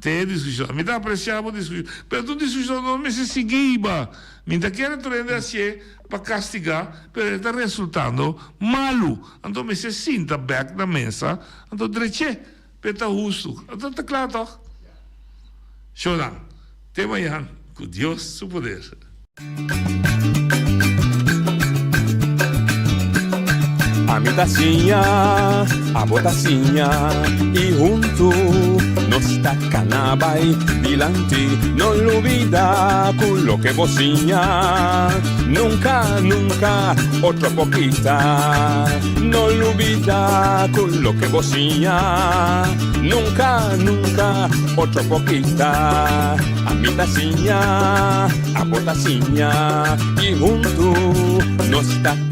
Tem discussão. Me dá apreciar a discussão. Mas a discussão não me se seguiva. Me dá que aprender assim para castigar, mas está resultando malo. Então me se sinta back na mesa. Então direito, mas está justo. Então está claro, toch? Shonan, tema yan, com Deus su poder. A mi tacinha, a botacinha e junto nos tacanabay dilante, no lo olvida con lo que bocinha. Nunca, nunca, otra poquita, no lo olvida con lo que bocinha. Nunca, nunca, otra poquita. A mi tacinha, a botacinha y junto nos tacanabay.